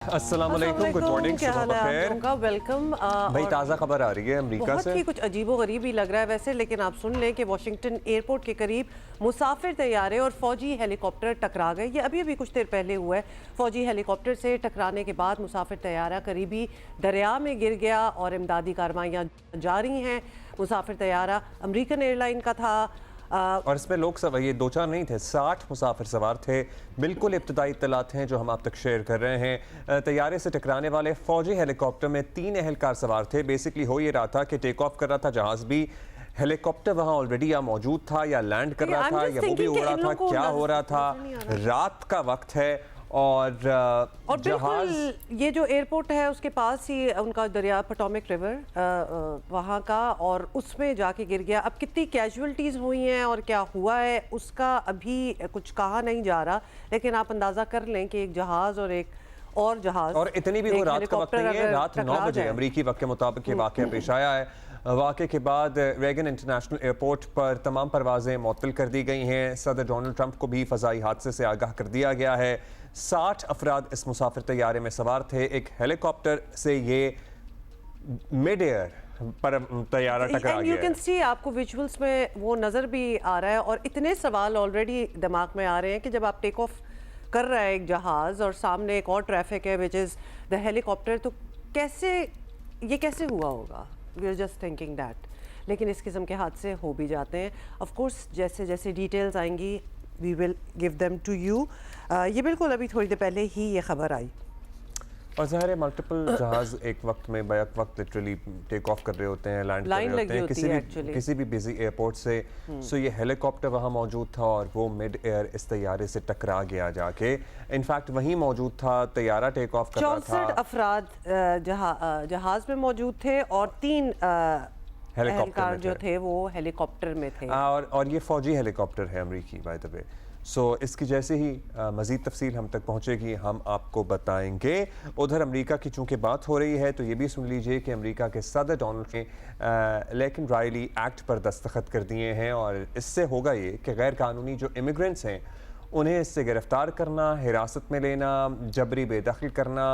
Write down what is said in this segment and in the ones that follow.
अस्सलाम वालेकुम, good morning, क्या हाल है आप लोगों का? वेलकम। भाई ताज़ा खबर आ रही है अमेरिका बहुत से। ही कुछ अजीबो गरीब ही लग रहा है वैसे, लेकिन आप सुन लें कि वाशिंगटन एयरपोर्ट के करीब मुसाफिर तैयारे और फौजी हेलीकॉप्टर टकरा गए। ये अभी अभी कुछ देर पहले हुआ है। फौजी हेलीकॉप्टर से टकराने के बाद मुसाफिर तैयारा करीबी दरिया में गिर गया और इमदादी कार्रवाइयाँ जारी हैं। मुसाफिर तैयारा अमेरिकन एयरलाइन का था और इसमें लोग सब ये दो चार नहीं थे, 60 मुसाफिर सवार थे। बिल्कुल इब्तदाई इत्तलात हैं जो हम आप तक शेयर कर रहे हैं। तैयारे से टकराने वाले फौजी हेलीकॉप्टर में 3 एहलकार सवार थे। बेसिकली हो ये रहा था कि टेक ऑफ कर रहा था जहाज़ भी, हेलीकॉप्टर वहाँ ऑलरेडी या मौजूद था या लैंड कर रहा था या वो भी उड़ रहा था, क्या हो रहा था। रात का वक्त है और बिल्कुल ये जो एयरपोर्ट है उसके पास ही उनका दरिया पोटोमैक रिवर वहाँ का, और उसमें जाके गिर गया। अब कितनी कैजुअल्टीज हुई हैं और क्या हुआ है उसका अभी कुछ कहा नहीं जा रहा, लेकिन आप अंदाजा कर लें कि एक जहाज और एक और जहाज, और इतनी भी वो रात का वक्त नहीं है, रात 9 बजे अमरीकी वक्त के मुताबिक ये वाक़या पेश आया है। वाक़े के बाद रेगन इंटरनेशनल एयरपोर्ट पर तमाम परवाज़ें मुअत्तल कर दी गई हैं। सदर डोनाल्ड ट्रंप को भी फ़ज़ाई हादसे से आगाह कर दिया गया है। 60 अफराद इस मुसाफिर तैयारे में सवार थे। एक हेलीकॉप्टर से ये मिड एयर पर तैयारा टकरा गया। यू कैन सी, आपको विजुअल्स में वो नज़र भी आ रहा है। और इतने सवाल ऑलरेडी दिमाग में आ रहे हैं कि जब आप टेक ऑफ कर रहा है एक जहाज़ और सामने एक और ट्रैफिक है विच इज़ द हेलीकॉप्टर, तो कैसे हुआ होगा? We are just thinking that. लेकिन इस किस्म के हादसे हो भी जाते हैं। ऑफ कोर्स जैसे जैसे डिटेल्स आएंगी we will give them to you. ये बिल्कुल अभी थोड़ी देर पहले ही ये खबर आई। और ज़ाहिर है मल्टीपल जहाज़ एक वक्त में बैक वक्त लिटरली टेक ऑफ कर रहे होते हैं, लैंड कर रहे होते हैं किसी भी बिजी एयरपोर्ट से। सो ये हेलीकॉप्टर वहाँ मौजूद था और वो मिड एयर इस तैयारे से टकरा गया जाके। इनफैक्ट वहीं मौजूद था, तैयारा टेक ऑफ कर रहा था। 64 अफराद जहाज़ में मौजूद थे और 3 हेलीकॉप्टर जो थे वो हेलीकॉप्टर में थे। और ये फौजी हेलीकॉप्टर है अमरीकी बाय द वे। सो इसकी जैसे ही मज़ीद तफसील हम तक पहुँचेगी हम आपको बताएंगे। उधर अमेरिका की चूँकि बात हो रही है तो ये भी सुन लीजिए कि अमेरिका के सदर डोनाल्ड ने लेकिन रायली एक्ट पर दस्तखत कर दिए हैं। और इससे होगा ये कि गैर कानूनी जो इमिग्रेंट्स हैं उन्हें इससे गिरफ़्तार करना, हिरासत में लेना, जबरी बेदखल करना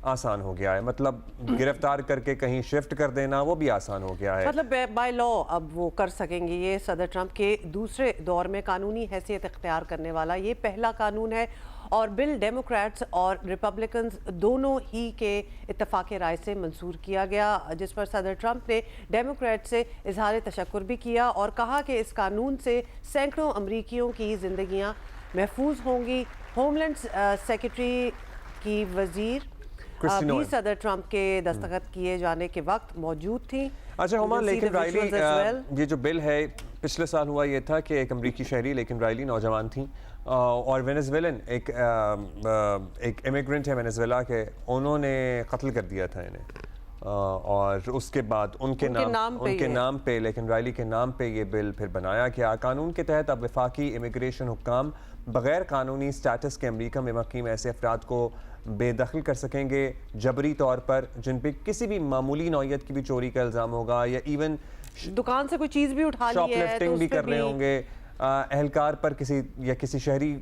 आसान हो गया है। मतलब गिरफ्तार करके कहीं शिफ्ट कर देना वो भी आसान हो गया है। मतलब बाय लॉ अब वो कर सकेंगे। ये सदर ट्रंप के दूसरे दौर में कानूनी हैसियत इख्तियार करने वाला ये पहला कानून है। और बिल डेमोक्रेट्स और रिपब्लिकन्स दोनों ही के इत्तफाक राय से मंजूर किया गया, जिस पर सदर ट्रंप ने डेमोक्रेट से इजहार तशक्कुर भी किया और कहा कि इस कानून से सैकड़ों अमरीकियों की ज़िंदगियाँ महफूज होंगी। होमलैंड सेक्रेटरी की वज़ीर भी सदर ट्रंप के दस्तखत किए जाने के वक्त मौजूद थी। अच्छा हुमा, लेकिन रायली ये जो बिल है पिछले साल हुआ ये था कि एक अमरीकी शहरी, लेकिन रायली नौजवान थी और वेनेजुएलन एक इमिग्रेंट है वेनेजुएला के, उन्होंने कत्ल कर दिया था इन्हें। और उसके बाद उनके नाम पे लेकिन रायली के नाम पे ये बिल फिर बनाया गया। कानून के तहत अब वफाकी इमिग्रेशन हुक्काम बग़ैर कानूनी स्टेटस के अमरीका में मुक़ीम ऐसे अफराद को बेदखल कर सकेंगे जबरी तौर पर, जिन पे किसी भी मामूली नौयत की भी चोरी का इल्ज़ाम होगा या इवन दुकान से कोई चीज़ भी उठा ली है, शॉपलिफ्टिंग भी कर रहे होंगे, एहलकार पर किसी शहरी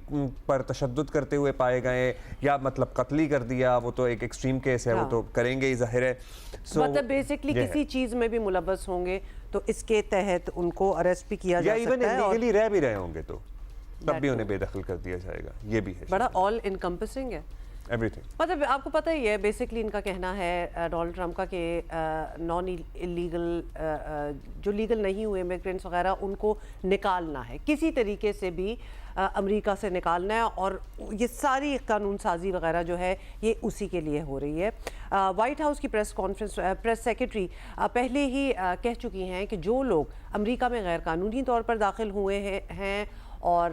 पर तशद्दुद करते हुए पाए गए या मतलब कत्ल ही कर दिया, वो तो एक एक्सट्रीम केस है। वो तो करेंगे ही ज़ाहिर है। मतलब बेसिकली किसी चीज़ में भी मुलव्वस होंगे तो इसके तहत उनको अरेस्ट भी किया जा सकता है। या इवन इलीगली रह भी रहे होंगे तो तब भी उन्हें बेदखल कर दिया जाएगा। ये भी है, बड़ा ऑल इनकम्पसिंग है एवरीथिंग। मतलब आपको पता ही है बेसिकली इनका कहना है डोनाल्ड ट्रंप का कि नॉन इलीगल जो लीगल नहीं हुए इमिग्रेंट्स वगैरह उनको निकालना है, किसी तरीके से भी अमेरिका से निकालना है। और ये सारी कानून साजी वगैरह जो है ये उसी के लिए हो रही है। वाइट हाउस की प्रेस सेक्रेटरी पहले ही कह चुकी हैं कि जो लोग अमेरिका में गैर कानूनी तौर पर दाखिल हुए हैं और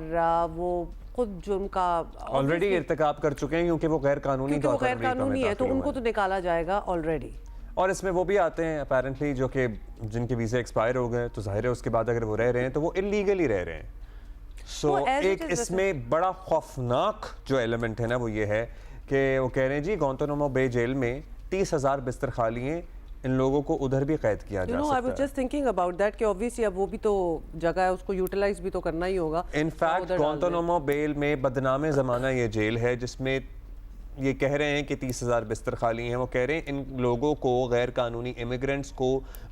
वो खुद जुर्म का ऑलरेडी इर्तिकाब कर चुके हैं क्योंकि वो गैर कानूनी है तो उनको तो निकाला जाएगा ऑलरेडी। और इसमें वो भी आते हैं अपेरेंटली जो कि जिनके वीज़े एक्सपायर हो गए, तो जाहिर है उसके बाद अगर वो रह रहे हैं तो वो इलीगली रह रहे हैं। सो एक इसमें बड़ा खौफनाक जो एलिमेंट है ना वो ये है कि वो कह रहे हैं जी गुआंतानामो बे जेल में 30,000 बिस्तर खाली हैं, इन लोगों को उधर भी कैद किया जा सकता है। I was just thinking about that कि ऑब्वियसली अब वो भी तो जगह है, उसको यूटिलाइज भी तो करना ही होगा। इनफैक्ट गुआंतानामो बेल में बदनाम ज़माना ये जेल है जिसमें ये कह रहे हैं कि 30,000 बिस्तर खाली हैं। वो कह रहे हैं इन लोगों को, गैर कानूनी इमिग्रेंट्स को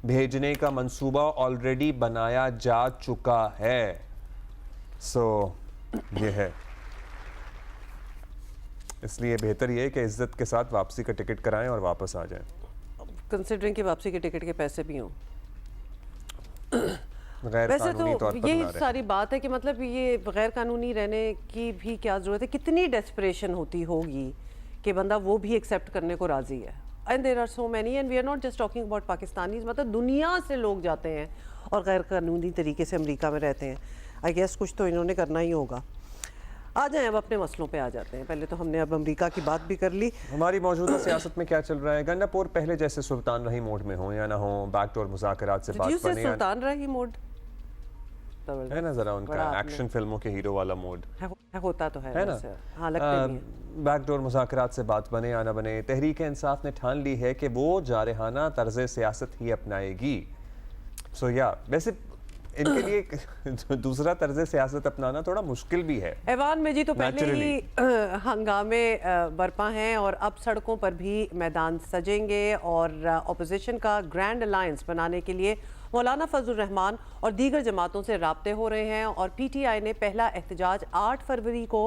भेजने का मंसूबा ऑलरेडी बनाया जा चुका है। सो ये है, इसलिए बेहतर ये है कि इज्जत के साथ वापसी का टिकट कराएं और वापस आ जाएं। कंसिडरिंग कि वापसी के टिकट के पैसे भी हों। गैर वैसे कानूनी तो तौर पर यही बना रहे हैं। सारी बात है कि मतलब ये गैर कानूनी रहने की भी क्या ज़रूरत है, कितनी डेस्परेशन होती होगी कि बंदा वो भी एक्सेप्ट करने को राज़ी है। And there are so many and we are not just talking about Pakistanis, मतलब दुनिया से लोग जाते हैं और गैर कानूनी तरीके से अमेरिका में रहते हैं। आई गेस कुछ तो इन्होंने करना ही होगा। आ जाएं, अब अपने मसलों पे आ जाते हैं। पहले तो हमने अब अमेरिका की बात भी कर ली। हमारी मौजूदा सियासत में क्या चल रहा है? गन्नापुर पहले जैसे सुल्तान रही मोड में हो या ना हो, बैकडोर मुज़ाकरात से बात बने या सुल्तान रही मोड है ना, जरा उनका एक्शन फिल्मों के हीरो वाला मोड होता तो है ना। वैसे। हाँ, लगता भी है। बैकडोर मुज़ाकरात से बात बने या ना बने, तहरीक इंसाफ ने ठान ली है कि वो जारहाना तर्ज सियासत ही अपनाएगी। सो या वैसे इनके लिए दूसरा तर्ज सियासत अपनाना थोड़ा मुश्किल भी है। ऐवान में जी तो पहले ही हंगामे बरपा हैं और अब सड़कों पर भी मैदान सजेंगे और अपोजिशन का ग्रैंड अलायंस बनाने के लिए मौलाना फजलुर रहमान और दीगर जमातों से राब्ते हो रहे हैं। और पीटीआई ने पहला एहतजाज 8 फरवरी को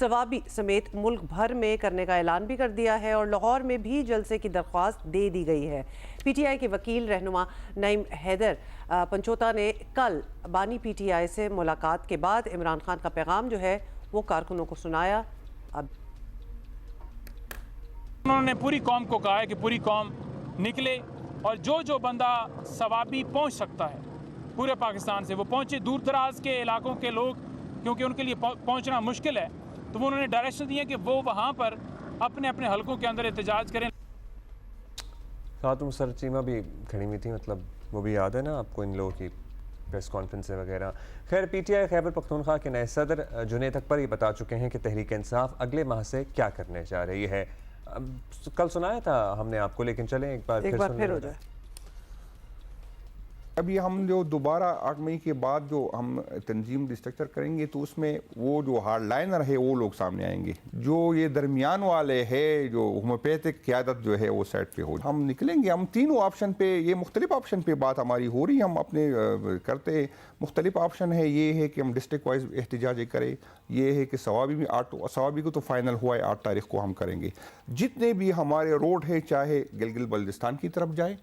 सवाबी समेत मुल्क भर में करने का ऐलान भी कर दिया है और लाहौर में भी जलसे की दरख्वास्त दे दी गई है। पीटीआई के वकील रहनुमा नईम हैदर पंचोता ने कल बानी पीटीआई से मुलाकात के बाद इमरान खान का पैगाम जो है वो कारकुनों को सुनाया। अब उन्होंने पूरी कौम को कहा है कि पूरी कौम निकले और जो बंदा सवाबी पहुंच सकता है पूरे पाकिस्तान से वो पहुंचे। दूर दराज के इलाकों के लोग क्योंकि उनके लिए पहुंचना मुश्किल है, तो वो उन्होंने डायरेक्शन दिए कि वो वहाँ पर अपने अपने हलकों के अंदर एहतजाज करें। खातून सर चीमा भी खड़ी हुई थी, मतलब वो भी याद है ना आपको इन लोगों की प्रेस कॉन्फ्रेंस वगैरह। खैर पीटीआई खैबर पख्तूनख्वा के नए सदर जुनैद अकबर ये बता चुके हैं कि तहरीक इंसाफ अगले माह से क्या करने जा रही है। कल सुनाया था हमने आपको, लेकिन चलें एक बार फिर हो जाए। अभी हम जो दोबारा 8 मई के बाद जो हम तंजीम रिस्ट्रक्चर करेंगे तो उसमें वो जो हार्डलाइनर है वो लोग सामने आएंगे, जो ये दरमियान वाले है जो होम्योपैथिक क़यादत जो है वो साइड पे हो। हम निकलेंगे, हम तीनों ऑप्शन पे, ये मुख्तलिफ ऑप्शन पे बात हमारी हो रही, हम अपने करते मुख्तलिफ ऑप्शन है। ये है कि हम डिस्ट्रिक्ट वाइज एहतजाज करें, ये है कि सवाबी में सवाबी को तो फाइनल हुआ है 8 तारीख को हम करेंगे। जितने भी हमारे रोड है, चाहे गिलगित बल्दिस्तान की तरफ जाए,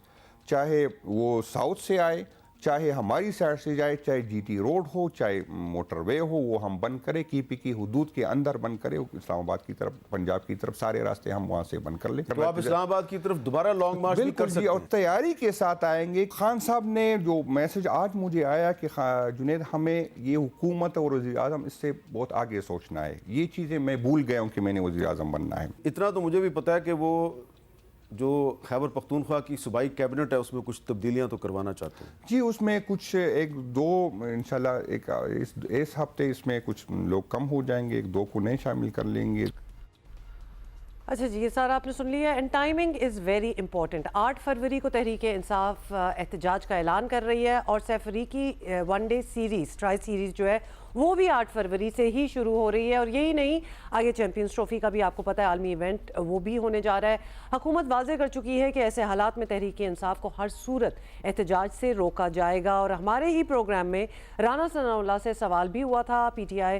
चाहे वो साउथ से आए, चाहे हमारी साइड से जाए, चाहे जीटी रोड हो, चाहे मोटरवे हो, वो हम बंद करें। कीपी की हुदूद के अंदर बंद करें, इस्लामाबाद की तरफ, पंजाब की तरफ, सारे रास्ते हम वहाँ से बंद कर लें। तो आप इस्लामाबाद की तरफ दोबारा लॉन्ग मार्च भी कर सकते हैं। और तैयारी के साथ आएंगे। खान साहब ने जो मैसेज आज मुझे आया कि जुनैद हमें ये हुकूमत और वज़ीर आज़म इससे बहुत आगे सोचना है, ये चीज़ें मैं भूल गया हूँ कि मैंने वज़ीर आज़म बनना है। इतना तो मुझे भी पता है कि वो जो खैबर पख्तूनख्वा की सूबाई कैबिनेट है उसमें कुछ तब्दीलियां तो करवाना चाहते हैं। जी, उसमें कुछ 1-2 इंशाल्लाह इस हफ्ते इसमें कुछ लोग कम हो जाएंगे, 1-2 को नए शामिल कर लेंगे। अच्छा जी, ये सारा आपने सुन लिया and timing is very important. 8 फरवरी को तहरीक इंसाफ एहतजाज का ऐलान कर रही है और सैफरी की 1 डे सीरीज़, ट्राई सीरीज़ जो है वो भी 8 फरवरी से ही शुरू हो रही है। और यही नहीं, आगे चैंपियंस ट्रॉफी का भी आपको पता है आलमी इवेंट वो भी होने जा रहा है। हुकूमत वाज़े कर चुकी है कि ऐसे हालात में तहरीक इंसाफ को हर सूरत एहतजाज से रोका जाएगा। और हमारे ही प्रोग्राम में राना सनाउल्लाह से सवाल भी हुआ था। पीटीआई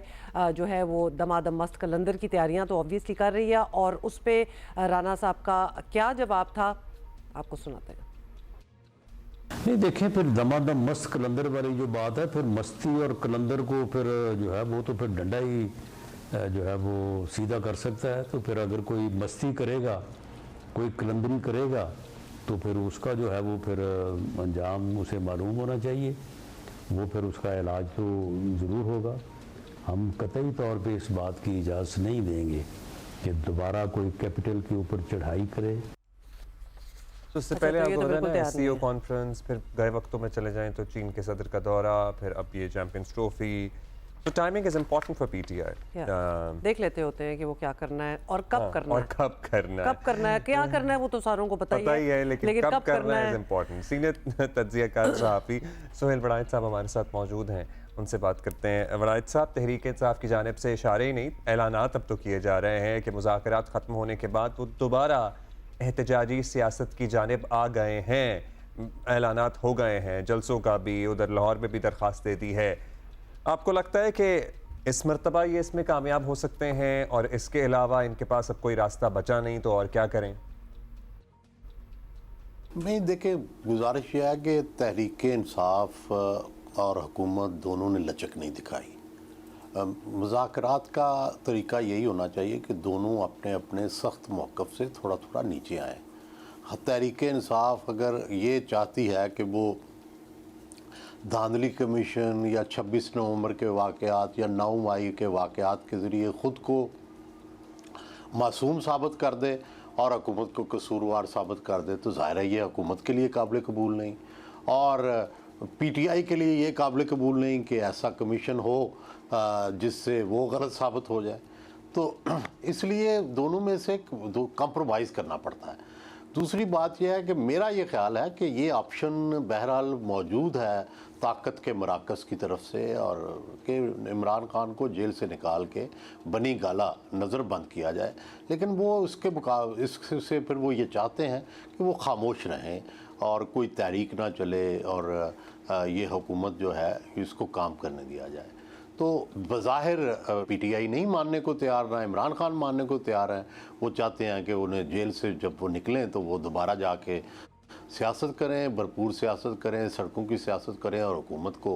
जो है वो दमादम मस्त कलंदर की तैयारियां तो ऑब्वियसली कर रही है और उस पर राना साहब का क्या जवाब था आपको सुनाते हैं। नहीं देखें, फिर दमादम मस्त कलंदर वाली जो बात है, फिर मस्ती और कलंदर को फिर जो है वो तो फिर डंडा ही जो है वो सीधा कर सकता है। तो फिर अगर कोई मस्ती करेगा, कोई कलंदरी करेगा, तो फिर उसका जो है वो फिर अंजाम उसे मालूम होना चाहिए, वो फिर उसका इलाज तो ज़रूर होगा। हम कतई तौर पे इस बात की इजाज़त नहीं देंगे कि दोबारा कोई कैपिटल के ऊपर चढ़ाई करे। तो इससे पहले आप बोल रहे हैं ना एससीओ कॉन्फ्रेंस, फिर गए वक्तों में चले जाएं तो चीन के सदर का दौरा, फिर अब ये चैंपियंस ट्रॉफी। तो timing is important for PTI. देख लेते होते हैं कि वो क्या करना है और कब करना है, और कब करना है, क्या करना है वो तो सारों को पता ही है, लेकिन कब करना है इज इम्पोर्टेंट। सीनियर तज्जियाकार सहाफ़ी सुहेल बड़ाइच साहब हमारे साथ मौजूद हैं उनसे बात करते हैं। वराइद साहब, तहरीक इंसाफ की जानिब से इशारे ही नहीं, ऐलानात अब तो किए जा रहे हैं कि मुज़ाकरात ख़त्म होने के बाद वो दोबारा एहतजाजी सियासत की जानिब आ गए हैं, ऐलानात हो गए हैं, जलसों का भी, उधर लाहौर में भी दरख्वास्त दे दी है। आपको लगता है कि इस मरतबा ये इसमें कामयाब हो सकते हैं, और इसके अलावा इनके पास अब कोई रास्ता बचा नहीं तो और क्या करें? नहीं, देखिए, गुजारिश यह है कि तहरीक इंसाफ और हुकूमत दोनों ने लचक नहीं दिखाई। मुज़ाकरात का तरीका यही होना चाहिए कि दोनों अपने अपने सख्त मौक़िफ़ से थोड़ा थोड़ा नीचे आएँ। तहरीक इंसाफ अगर ये चाहती है कि वो धांधली कमीशन या 26 नवंबर के वाक़यात या 9 मई के वाक़यात के ज़रिए ख़ुद को मासूम साबित कर दे और हुकूमत को कसूरवार साबित कर दे, तो ज़ाहिर है ये हुकूमत के लिए काबिल कबूल नहीं, और PTI के लिए ये काबिल कबूल नहीं कि ऐसा कमीशन हो जिससे वो गलत साबित हो जाए। तो इसलिए दोनों में से कंप्रोमाइज़ करना पड़ता है। दूसरी बात यह है कि मेरा ये ख्याल है कि ये ऑप्शन बहरहाल मौजूद है ताकत के मराकज़ की तरफ से, और कि इमरान खान को जेल से निकाल के बनी गाला नज़रबंद किया जाए, लेकिन वो इससे फिर वो ये चाहते हैं कि वो खामोश रहें और कोई तहरीक ना चले और ये हुकूमत जो है इसको काम करने दिया जाए। तो बज़ाहिर PTI नहीं मानने को तैयार, ना इमरान खान मानने को तैयार हैं। वो चाहते हैं कि उन्हें जेल से जब वो निकलें तो वो दोबारा जाके सियासत करें, भरपूर सियासत करें, सड़कों की सियासत करें और हुकूमत को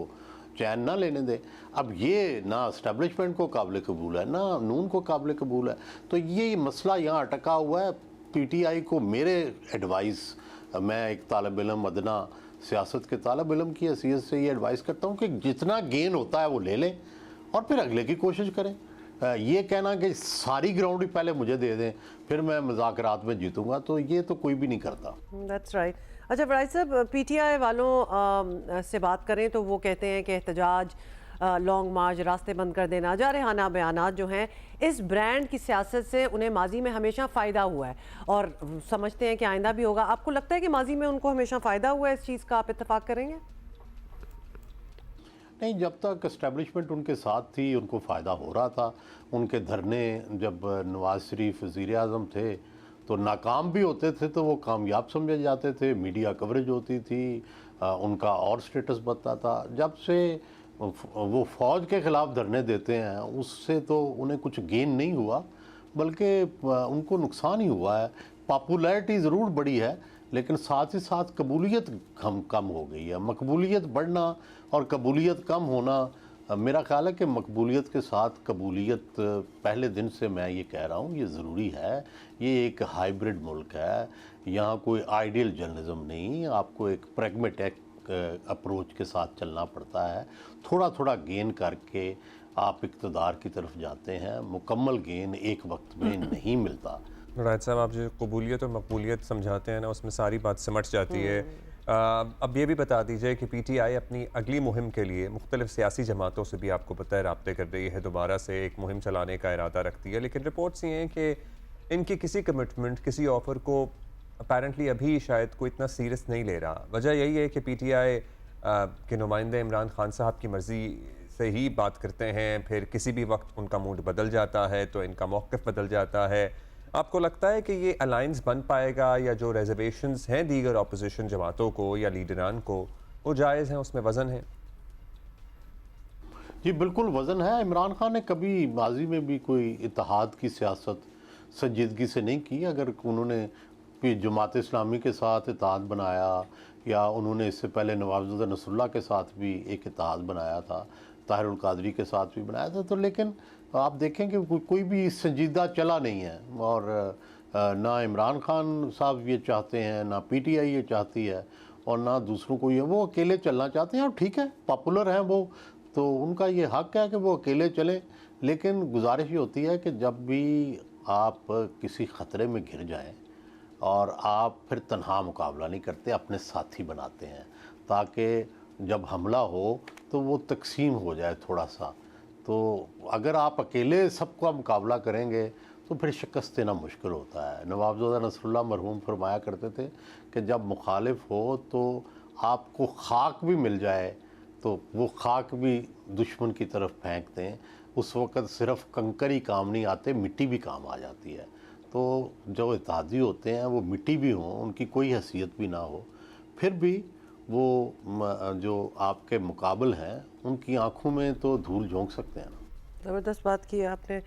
चैन ना लेने दें। अब ये ना इस्टेब्लिशमेंट को काबिल कबूल है, ना नून को काबिल कबूल है। तो ये मसला यहाँ अटका हुआ है। PTI को मेरे एडवाइस, मैं एक तालिब इल्म, अदना सियासत के तालिब इल्म की हैसियत से ये एडवाइस करता हूँ कि जितना गेन होता है वो ले लें और फिर अगले की कोशिश करें। ये कहना कि सारी ग्राउंड ही पहले मुझे दे दें फिर मैं मुज़ाकरात में जीतूंगा, तो ये तो कोई भी नहीं करता। That's right. अच्छा वराइद साहब, PTI वालों से बात करें तो वो कहते हैं कि एहतजाज, लॉन्ग मार्च, रास्ते बंद कर देना, जारहाना बयानात जो हैं, इस ब्रांड की सियासत से उन्हें माजी में हमेशा फ़ायदा हुआ है और समझते हैं कि आइंदा भी होगा। आपको लगता है कि माजी में उनको हमेशा फ़ायदा हुआ है इस चीज़ का? आप इत्तेफाक करेंगे? नहीं, जब तक इस्टेब्लिशमेंट उनके साथ थी उनको फ़ायदा हो रहा था। उनके धरने जब नवाज़ शरीफ वज़ीर आज़म थे तो नाकाम भी होते थे तो वो कामयाब समझे जाते थे, मीडिया कवरेज होती थी, उनका और स्टेटस बढ़ता था। जब से वो फ़ौज के ख़िलाफ़ धरने देते हैं उससे तो उन्हें कुछ गेन नहीं हुआ, बल्कि उनको नुकसान ही हुआ है। पॉपुलैरिटी ज़रूर बढ़ी है लेकिन साथ ही साथ कबूलियत कम हो गई है। मकबूलियत बढ़ना और कबूलियत कम होना, मेरा ख्याल है कि मकबूलियत के साथ कबूलियत पहले दिन से मैं ये कह रहा हूँ ये ज़रूरी है। ये एक हाइब्रिड मुल्क है, यहाँ कोई आइडियल जर्नलिज्म नहीं, आपको एक प्रैग्मेटिक अप्रोच के साथ चलना पड़ता है। थोड़ा थोड़ा गेन करके आप इक़्तिदार की तरफ जाते हैं, मुकम्मल गेन एक वक्त में नहीं मिलता। राज साहब, आप जो कबूलियत और मकबूलियत समझाते हैं ना, उसमें सारी बात सिमट जाती है। अब ये भी बता दीजिए कि PTI अपनी अगली मुहिम के लिए मुख्तलिफ सियासी जमातों से भी आपको पता है राब्ते कर रही है, दोबारा से एक मुहिम चलाने का इरादा रखती है, लेकिन रिपोर्ट्स ये हैं कि इनकी किसी कमिटमेंट, किसी ऑफ़र को अपेरेंटली अभी शायद कोई इतना सीरियस नहीं ले रहा। वजह यही है कि PTI के नुमाइंदे इमरान खान साहब की मर्ज़ी से ही बात करते हैं, फिर किसी भी वक्त उनका मूड बदल जाता है तो इनका मौक़िफ़ बदल जाता है। आपको लगता है कि ये अलाइंस बन पाएगा, या जो रिजर्वेशंस हैं दीगर अपोजिशन जमातों को या लीडरान को, वो जायज़ हैं, उसमें वज़न है? जी बिल्कुल वज़न है। इमरान खान ने कभी माजी में भी कोई इत्तेहाद की सियासत संजीदगी से नहीं की। अगर उन्होंने जमात इस्लामी के साथ इत्तेहाद बनाया या उन्होंने इससे पहले नवाज़ नसरुल्लाह के साथ भी एक इत्तेहाद बनाया था, ताहिरुल कादरी के साथ भी बनाया था, तो लेकिन आप देखें कि कोई भी संजीदा चला नहीं है। और ना इमरान खान साहब ये चाहते हैं, ना PTI ये चाहती है और ना दूसरों को ये, वो अकेले चलना चाहते हैं। और ठीक है, पॉपुलर हैं वो, तो उनका ये हक है कि वो अकेले चले। लेकिन गुजारिश ये होती है कि जब भी आप किसी ख़तरे में घिर जाएं और आप फिर तन्हा मुकाबला नहीं करते, अपने साथी बनाते हैं, ताकि जब हमला हो तो वो तकसीम हो जाए थोड़ा सा। तो अगर आप अकेले सबका मुकाबला करेंगे तो फिर शिकस्त देना मुश्किल होता है। नवाब नसरुल्लाह मरहूम फरमाया करते थे कि जब मुखालिफ हो तो आपको खाक भी मिल जाए तो वो खाक भी दुश्मन की तरफ फेंक दें, उस वक़्त सिर्फ कंकर ही काम नहीं आते, मिट्टी भी काम आ जाती है। तो जो इत्तेहादी होते हैं वो मिट्टी भी हों, उनकी कोई हैसियत भी ना हो, फिर भी वो जो आपके मुकाबल हैं उनकी आंखों में तो धूल झोंक सकते हैं ना। ज़बरदस्त बात की आपने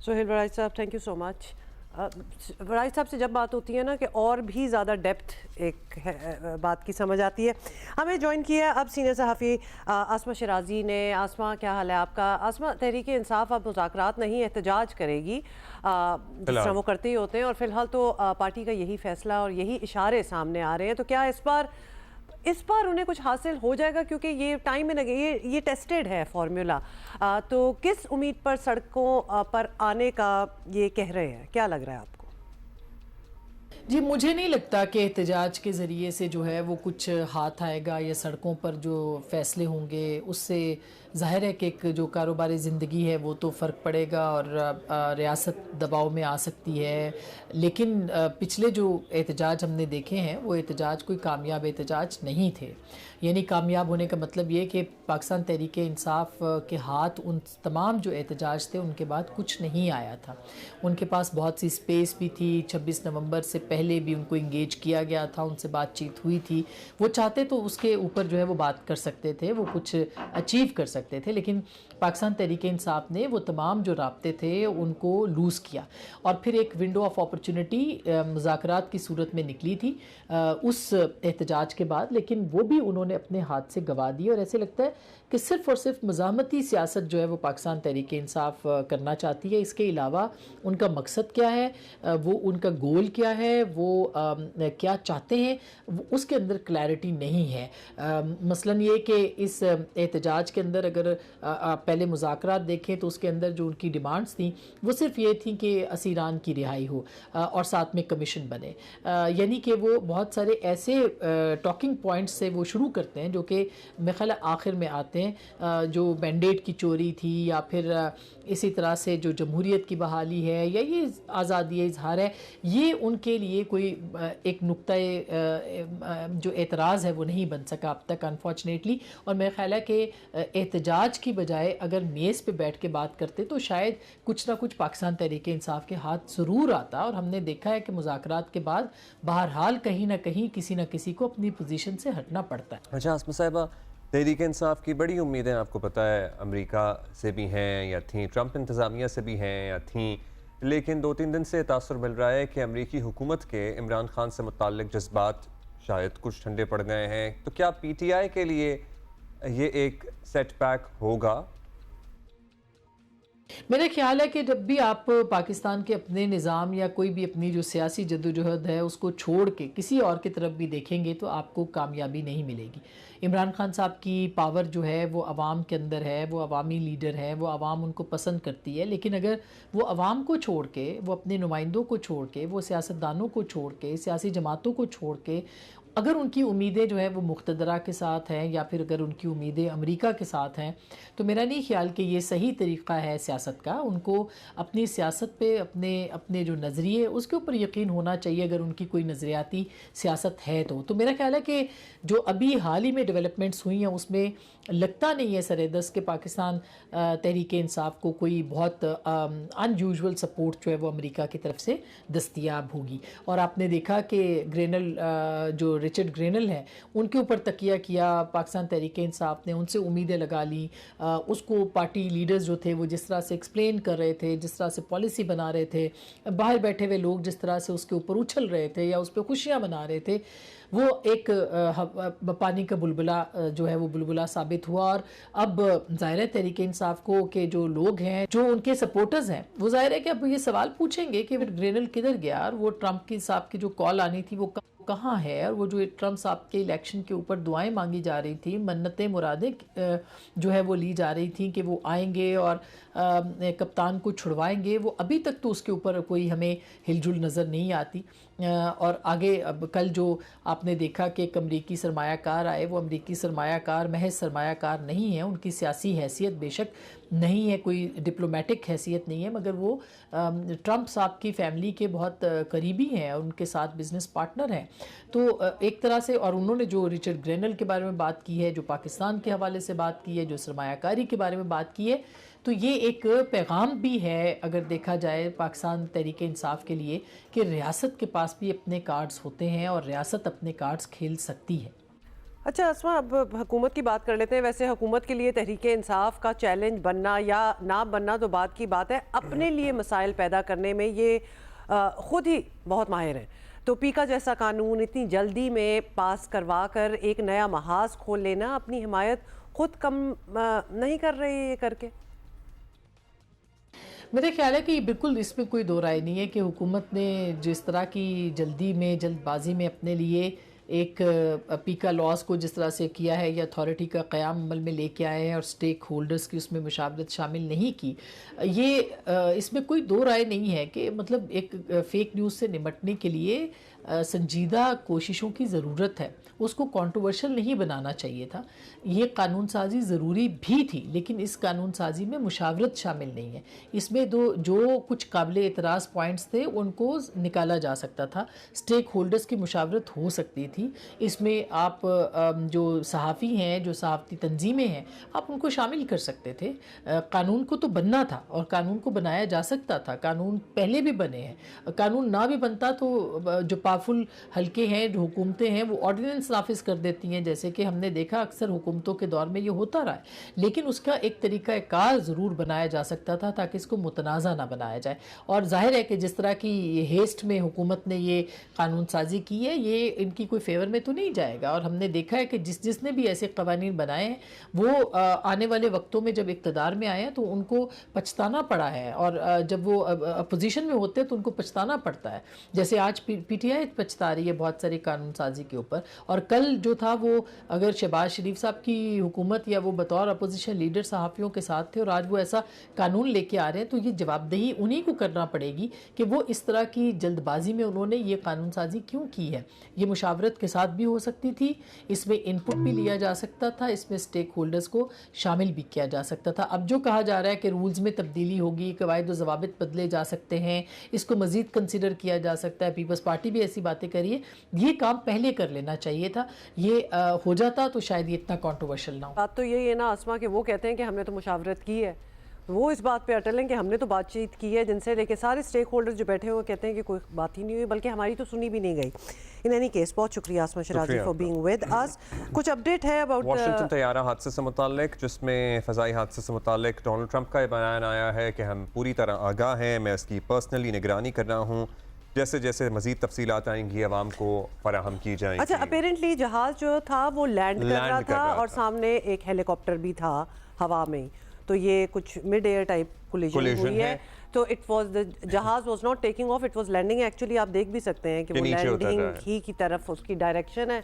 सोहेल वराइच साहब, thank you so much. Waraich साहब से जब बात होती है ना कि और भी ज़्यादा डेप्थ एक बात की समझ आती है। हमें ज्वाइन किया अब सीनियर सहाफ़ी आसमा शिराजी ने। आसमा, क्या हाल है आपका? आसमा, तहरीक इंसाफ अब मुज़ाकरात नहीं एहतजाज करेगी, जिस तरह वो करते ही होते हैं, और फ़िलहाल तो पार्टी का यही फ़ैसला और यही इशारे सामने आ रहे हैं। तो क्या इस बार उन्हें कुछ हासिल हो जाएगा, क्योंकि ये टाइम में लगे, ये टेस्टेड है फॉर्मूला। तो किस उम्मीद पर सड़कों पर आने का ये कह रहे हैं, क्या लग रहा है आपको? जी, मुझे नहीं लगता कि एहतजाज के ज़रिए से जो है वो कुछ हाथ आएगा, या सड़कों पर जो फैसले होंगे उससे ज़ाहिर है कि एक जो कारोबारी ज़िंदगी है वो तो फ़र्क पड़ेगा और रियासत दबाव में आ सकती है। लेकिन पिछले जो एहतजाज हमने देखे हैं वो एहतजाज कोई कामयाब एहतजाज नहीं थे। यानी कामयाब होने का मतलब ये कि पाकिस्तान तहरीक इंसाफ के हाथ उन तमाम जो एहतजाज थे उनके बाद कुछ नहीं आया था। उनके पास बहुत सी स्पेस भी थी, 26 नवंबर से पहले भी उनको इंगेज किया गया था, उनसे बातचीत हुई थी। वो चाहते तो उसके ऊपर जो है वो बात कर सकते थे, वो कुछ अचीव कर सकते थे, लेकिन पाकिस्तान तहरीक इंसाफ ने वो तमाम जो राब्ते थे उनको लूज़ किया। और फिर एक विंडो ऑफ अपॉर्चुनिटी मुज़ाकरात की सूरत में निकली थी उस एहतजाज के बाद, लेकिन वो भी उन्होंने अपने हाथ से गंवा दी। और ऐसे लगता है कि सिर्फ़ और सिर्फ मज़ामती सियासत जो है वो पाकिस्तान तहरीक इंसाफ करना चाहती है। इसके अलावा उनका मकसद क्या है, वो उनका गोल क्या है, वो क्या चाहते हैं, उसके अंदर क्लैरिटी नहीं है। मसलन ये कि इस एहतजाज के अंदर अगर पहले मुज़ाकरात देखें तो उसके अंदर जो उनकी डिमांड्स थी वो सिर्फ ये थी कि असीरान की रिहाई हो और साथ में कमीशन बने। यानी कि वो बहुत सारे ऐसे टॉकिंग पॉइंट्स से वो शुरू करते हैं जो कि मेरे ख्याल आखिर में आते हैं। जो मैंडेट की चोरी थी, या फिर इसी तरह से जो जमहूरियत की बहाली है, या ये आज़ादी इजहार है, ये उनके लिए कोई एक नुक्ता जो एतराज़ है वो नहीं बन सका अब तक अनफॉर्चुनेटली। और मेरा ख्याल है कि एहतजाज की बजाय अगर मेज़ पे बैठ के बात करते तो शायद कुछ ना कुछ पाकिस्तान तहरीक इंसाफ के हाथ ज़रूर आता। और हमने देखा है कि मुज़ाकरात के बाद बहरहाल कहीं ना कहीं किसी न किसी को अपनी पोजीशन से हटना पड़ता है। अच्छा आसमा साहिबा, तहरीक इंसाफ की बड़ी उम्मीदें आपको पता है अमेरिका से भी हैं या थीं, ट्रंप इंतज़ामिया से भी हैं या थीं, लेकिन 2-3 दिन से तासुर मिल रहा है कि अमेरिकी हुकूमत के इमरान खान से मुताल्लिक जज्बात शायद कुछ ठंडे पड़ गए हैं। तो क्या PTI के लिए ये एक सेटबैक होगा? मेरा ख्याल है कि जब भी आप पाकिस्तान के अपने निज़ाम या कोई भी अपनी जो सियासी जद्दोजहद है उसको छोड़ के किसी और की तरफ भी देखेंगे तो आपको कामयाबी नहीं मिलेगी। इमरान खान साहब की पावर जो है वो अवाम के अंदर है, वो अवामी लीडर है, वो अवाम उनको पसंद करती है। लेकिन अगर वो अवाम को छोड़ के, वो अपने नुमाइंदों को छोड़ के, वो सियासतदानों को छोड़ के, सियासी जमातों को छोड़ के, अगर उनकी उम्मीदें जो है वो मुक़्तदरा के साथ हैं, या फिर अगर उनकी उम्मीदें अमेरिका के साथ हैं, तो मेरा नहीं ख्याल कि ये सही तरीक़ा है सियासत का। उनको अपनी सियासत पे अपने जो नज़रिए उसके ऊपर यकीन होना चाहिए, अगर उनकी कोई नज़रियाती सियासत है तो मेरा ख्याल है कि जो अभी हाल ही में डेवलपमेंट्स हुई हैं उसमें लगता नहीं है सरेदस के पाकिस्तान तहरीक इंसाफ को कोई बहुत अनयूजुअल सपोर्ट जो है वो अमेरिका की तरफ से दस्तयाब होगी। और आपने देखा कि ग्रेनल जो रिचर्ड ग्रेनल हैं उनके ऊपर तकिया किया पाकिस्तान तहरीक इंसाफ ने, उनसे उम्मीदें लगा ली। उसको पार्टी लीडर्स जो थे वो जिस तरह से एक्सप्लेन कर रहे थे, जिस तरह से पॉलिसी बना रहे थे, बाहर बैठे हुए लोग जिस तरह से उसके ऊपर उछल रहे थे या उस पर खुशियाँ मना रहे थे, वो एक पानी का बुलबुला जो है वो बुलबुला साबित हुआ। और अब ज़ाहिर है तहरीक इंसाफ को के जो लोग हैं, जो उनके सपोर्टर्स हैं, वो ज़ाहिर है कि अब ये सवाल पूछेंगे कि ग्रेनल किधर गया, और वो ट्रंप की साहब की जो कॉल आनी थी वो कहाँ है, और वो जो ट्रंप साहब के इलेक्शन के ऊपर दुआएं मांगी जा रही थी, मन्नतें मुरादें जो है वो ली जा रही थी कि वो आएंगे और कप्तान को छुड़वाएंगे, वो अभी तक तो उसके ऊपर कोई हमें हिलजुल नज़र नहीं आती। और आगे अब कल जो आपने देखा कि एक अमरीकी सरमायाकार आए, वो अमरीकी सरमायाकार महज सरमायाकार नहीं है, उनकी सियासी हैसियत बेशक नहीं है, कोई डिप्लोमेटिक हैसियत नहीं है, मगर वो ट्रंप साहब की फैमिली के बहुत करीबी हैं और उनके साथ बिज़नेस पार्टनर हैं। तो एक तरह से, और उन्होंने जो रिचर्ड ग्रेनल के बारे में बात की है, जो पाकिस्तान के हवाले से बात की है, जो सरमायाकारी के बारे में बात की है, तो ये एक पैगाम भी है अगर देखा जाए पाकिस्तान तहरीक इंसाफ के लिए कि रियासत के पास भी अपने कार्ड्स होते हैं और रियासत अपने कार्ड्स खेल सकती है। अच्छा अस्मा, अब हुकूमत की बात कर लेते हैं। वैसे हुकूमत के लिए तहरीक इंसाफ का चैलेंज बनना या ना बनना तो बात की बात है, अपने लिए मसाइल पैदा करने में ये ख़ुद ही बहुत माहिर हैं। तो पीका जैसा कानून इतनी जल्दी में पास करवा कर एक नया महाज खोल लेना, अपनी हिमायत खुद कम नहीं कर रही है ये करके? मेरा ख्याल है कि बिल्कुल इसमें कोई दो राय नहीं है कि हुकूमत ने जिस तरह की जल्दी में जल्दबाजी में अपने लिए एक पीका लॉस को जिस तरह से किया है या अथॉरिटी का क़याम अमल में लेके आए हैं और स्टेक होल्डर्स की उसमें मुशावरत शामिल नहीं की, ये इसमें कोई दो राय नहीं है कि मतलब एक फ़ेक न्यूज़ से निपटने के लिए संजीदा कोशिशों की ज़रूरत है, उसको कंट्रोवर्शियल नहीं बनाना चाहिए था। ये कानून साजी ज़रूरी भी थी, लेकिन इस कानून साजी में मुशावरत शामिल नहीं है। इसमें जो कुछ काबिल एतराज़ पॉइंट्स थे उनको निकाला जा सकता था, स्टेक होल्डर्स की मुशावरत हो सकती थी। इसमें आप जो सहाफ़ी हैं, जो सहाफ़ती तंजीमें हैं, आप उनको शामिल कर सकते थे। कानून को तो बनना था और कानून को बनाया जा सकता था, कानून पहले भी बने हैं। कानून ना भी बनता तो जो पावरफुल हल्के हैं, जो हुकूमतें हैं, वो ऑर्डिनेंस नाफिज कर देती हैं, जैसे कि हमने देखा अक्सर हुकूमतों के दौर में ये होता रहा है। लेकिन उसका एक तरीका कार ज़रूर बनाया जा सकता था ताकि इसको मुतनाज़ा ना बनाया जाए। और जाहिर है कि जिस तरह की हेस्ट में हुकूमत ने ये कानून साजी की है, ये इनकी कोई फेवर में तो नहीं जाएगा। और हमने देखा है कि जिसने भी ऐसे कवानीन बनाए हैं वो आने वाले वक्तों में जब इक़्तिदार में आए हैं तो उनको पछताना पड़ा है, और जब वो अपोजिशन में होते हैं तो उनको पछताना पड़ता है। जैसे आज PTI पछता रही है बहुत सारी कानून साजी के ऊपर, और कल जो था वो अगर शहबाज शरीफ साहब की हुकूमत या वो बतौर अपोजिशन लीडर सहाफ़ियों के साथ थे और आज वो ऐसा कानून लेके आ रहे हैं, तो ये जवाबदेही उन्हीं को करना पड़ेगी कि वो इस तरह की जल्दबाजी में उन्होंने ये कानून साजी क्यों की है। ये मुशावरत के साथ भी हो सकती थी, इसमें इनपुट भी लिया जा सकता था, इसमें स्टेक होल्डर्स को शामिल भी किया जा सकता था। अब जो कहा जा रहा है कि रूल्स में तब्दीली होगी, कवायद व ज़वाबित बदले जा सकते हैं, इसको मज़ीद कंसिडर किया जा सकता है, पीपल्स पार्टी भी ऐसी बातें करिए, ये काम पहले कर लेना चाहिए था। ये हो जाता तो शायद ये इतना कंट्रोवर्शियल ना हो। बात तो यही है ना आसमा कि वो कहते हैं कि हमने तो मुशावरत की है, वो इस बात पे अटल हैं कि हमने तो बातचीत की है जिनसे, लेकिन सारे स्टेक होल्डर्स जो बैठे हुए कहते हैं कि कोई बात ही नहीं हुई, बल्कि हमारी तो सुनी भी नहीं गई। इन एनी केस बहुत शुक्रिया आसमा शराजी फॉर बीइंग विद अस। कुछ अपडेट है अबाउट वाशिंगटन तैयारा हादसे से मुताल्लिक, जिसमें फ़ज़ाई हादसे से मुताल्लिक डोनाल्ड ट्रंप का बयान आया है कि हम पूरी तरह आगाह हैं, मैं इसकी पर्सनली निगरानी कर रहा हूँ, जैसे जैसे मजीद तफसीलात आएंगी अवाम को फराहम की जाएंगी। अच्छा, अपेरेंटली जहाज जो था वो लैंड कर रहा था और सामने एक हेलीकॉप्टर भी था हवा में, तो ये कुछ मिड एयर टाइप कोलिजन हुई है। तो इट वाज द जहाज was not taking off, it was landing. Actually आप देख भी सकते हैं कि वो लैंडिंग ही की तरफ उसकी डायरेक्शन है,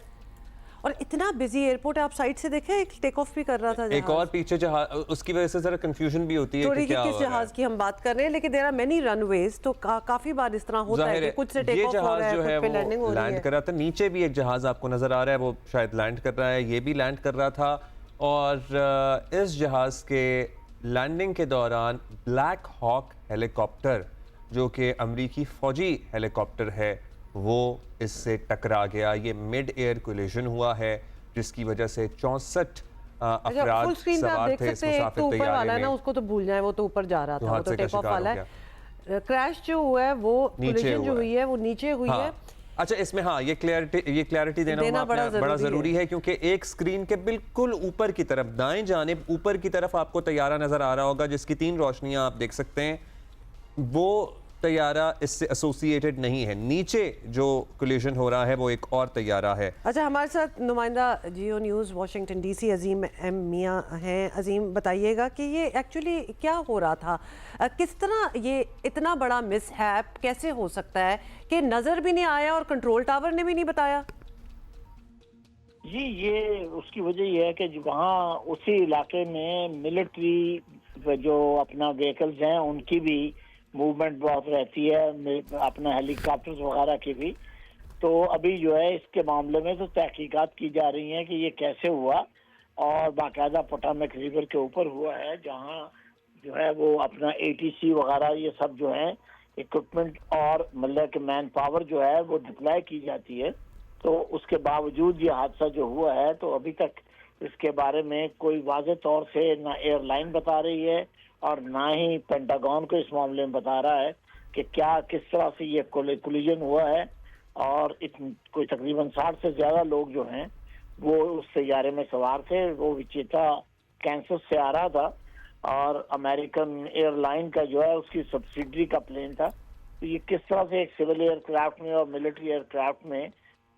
और इतना बिजी एयरपोर्ट है, आप साइड से देखें एक टेक ऑफ भी कर रहा था एक और पीछे जहाज, उसकी वजह से जरा कंफ्यूजन भी होती है कि क्या किस जहाज की हम बात कर रहे हैं। लेकिन देयर आर मेनी रनवेज, तो काफी बार इस तरह होता है कि कुछ से टेक ऑफ हो रहा है, कुछ पे लैंडिंग हो रही है। लैंड कर रहा था, नीचे भी एक जहाज आपको नजर आ रहा है, वो शायद लैंड कर रहा है, ये भी लैंड कर रहा था। और इस जहाज के लैंडिंग के दौरान ब्लैक हॉक हेलीकॉप्टर, जो कि अमरीकी फौजी हेलीकॉप्टर है, वो इससे टकरा गया। ये मिड एयर कोलिजन हुआ है, जिसकी वजह से 64 अफराद सवार थे इस मुसाफिर तैयारे में। उसको तो भूल जाए, वो तो ऊपर जा रहा था, वो तो टेक ऑफ वाला है। क्रैश जो हुआ है वो कोलिजन जो हुई है वो नीचे हुई है। अच्छा, इसमें हाँ ये क्लैरिटी देना बड़ा ज़रूरी है, क्योंकि एक स्क्रीन के बिल्कुल ऊपर की तरफ, दाएं जानिब ऊपर की तरफ आपको तैयारा नज़र आ रहा होगा, जिसकी 3 रोशनियां आप देख सकते हैं। वो तैयारा इससे एसोसिएटेड नहीं है। नीचे जो कोलिजन हो रहा है वो एक और तैयारा है। अच्छा, हमारे साथ नुमाइंदा जियो न्यूज़ वाशिंगटन DC अजीम M मियाँ हैं। अजीम, बताइएगा कि ये एक्चुअली क्या हो रहा था, किस तरह ये इतना बड़ा मिसहैप कैसे हो सकता है कि नज़र भी नहीं आया और कंट्रोल टावर ने भी नहीं बताया? जी, ये उसकी वजह यह है कि वहाँ उसी इलाके में मिलिट्री जो अपना व्हीकल्स हैं उनकी भी मूवमेंट बहुत रहती है, अपना हेलीकॉप्टर्स वगैरह की भी। तो अभी जो है इसके मामले में तो तहकीकात की जा रही हैं कि ये कैसे हुआ, और बाकायदा पोटामिक रिवर के ऊपर हुआ है जहाँ जो है वो अपना ATC वगैरह ये सब जो है इक्विपमेंट और मतलब कि मैन पावर जो है वो डिप्लॉय की जाती है। तो उसके बावजूद ये हादसा जो हुआ है, तो अभी तक इसके बारे में कोई वाज़ेह तौर से ना एयरलाइन बता रही है और ना ही पेंटागन को इस मामले में बता रहा है कि क्या किस तरह से ये कोलिजन हुआ है। और कोई तकरीबन 60 से ज़्यादा लोग जो हैं वो उस तैयारे में सवार थे। वो विचेता कैंसस से आ रहा था और अमेरिकन एयरलाइन का जो है उसकी सब्सिडरी का प्लेन था। तो ये किस तरह से एक सिविल एयरक्राफ्ट में और मिलिट्री एयरक्राफ्ट में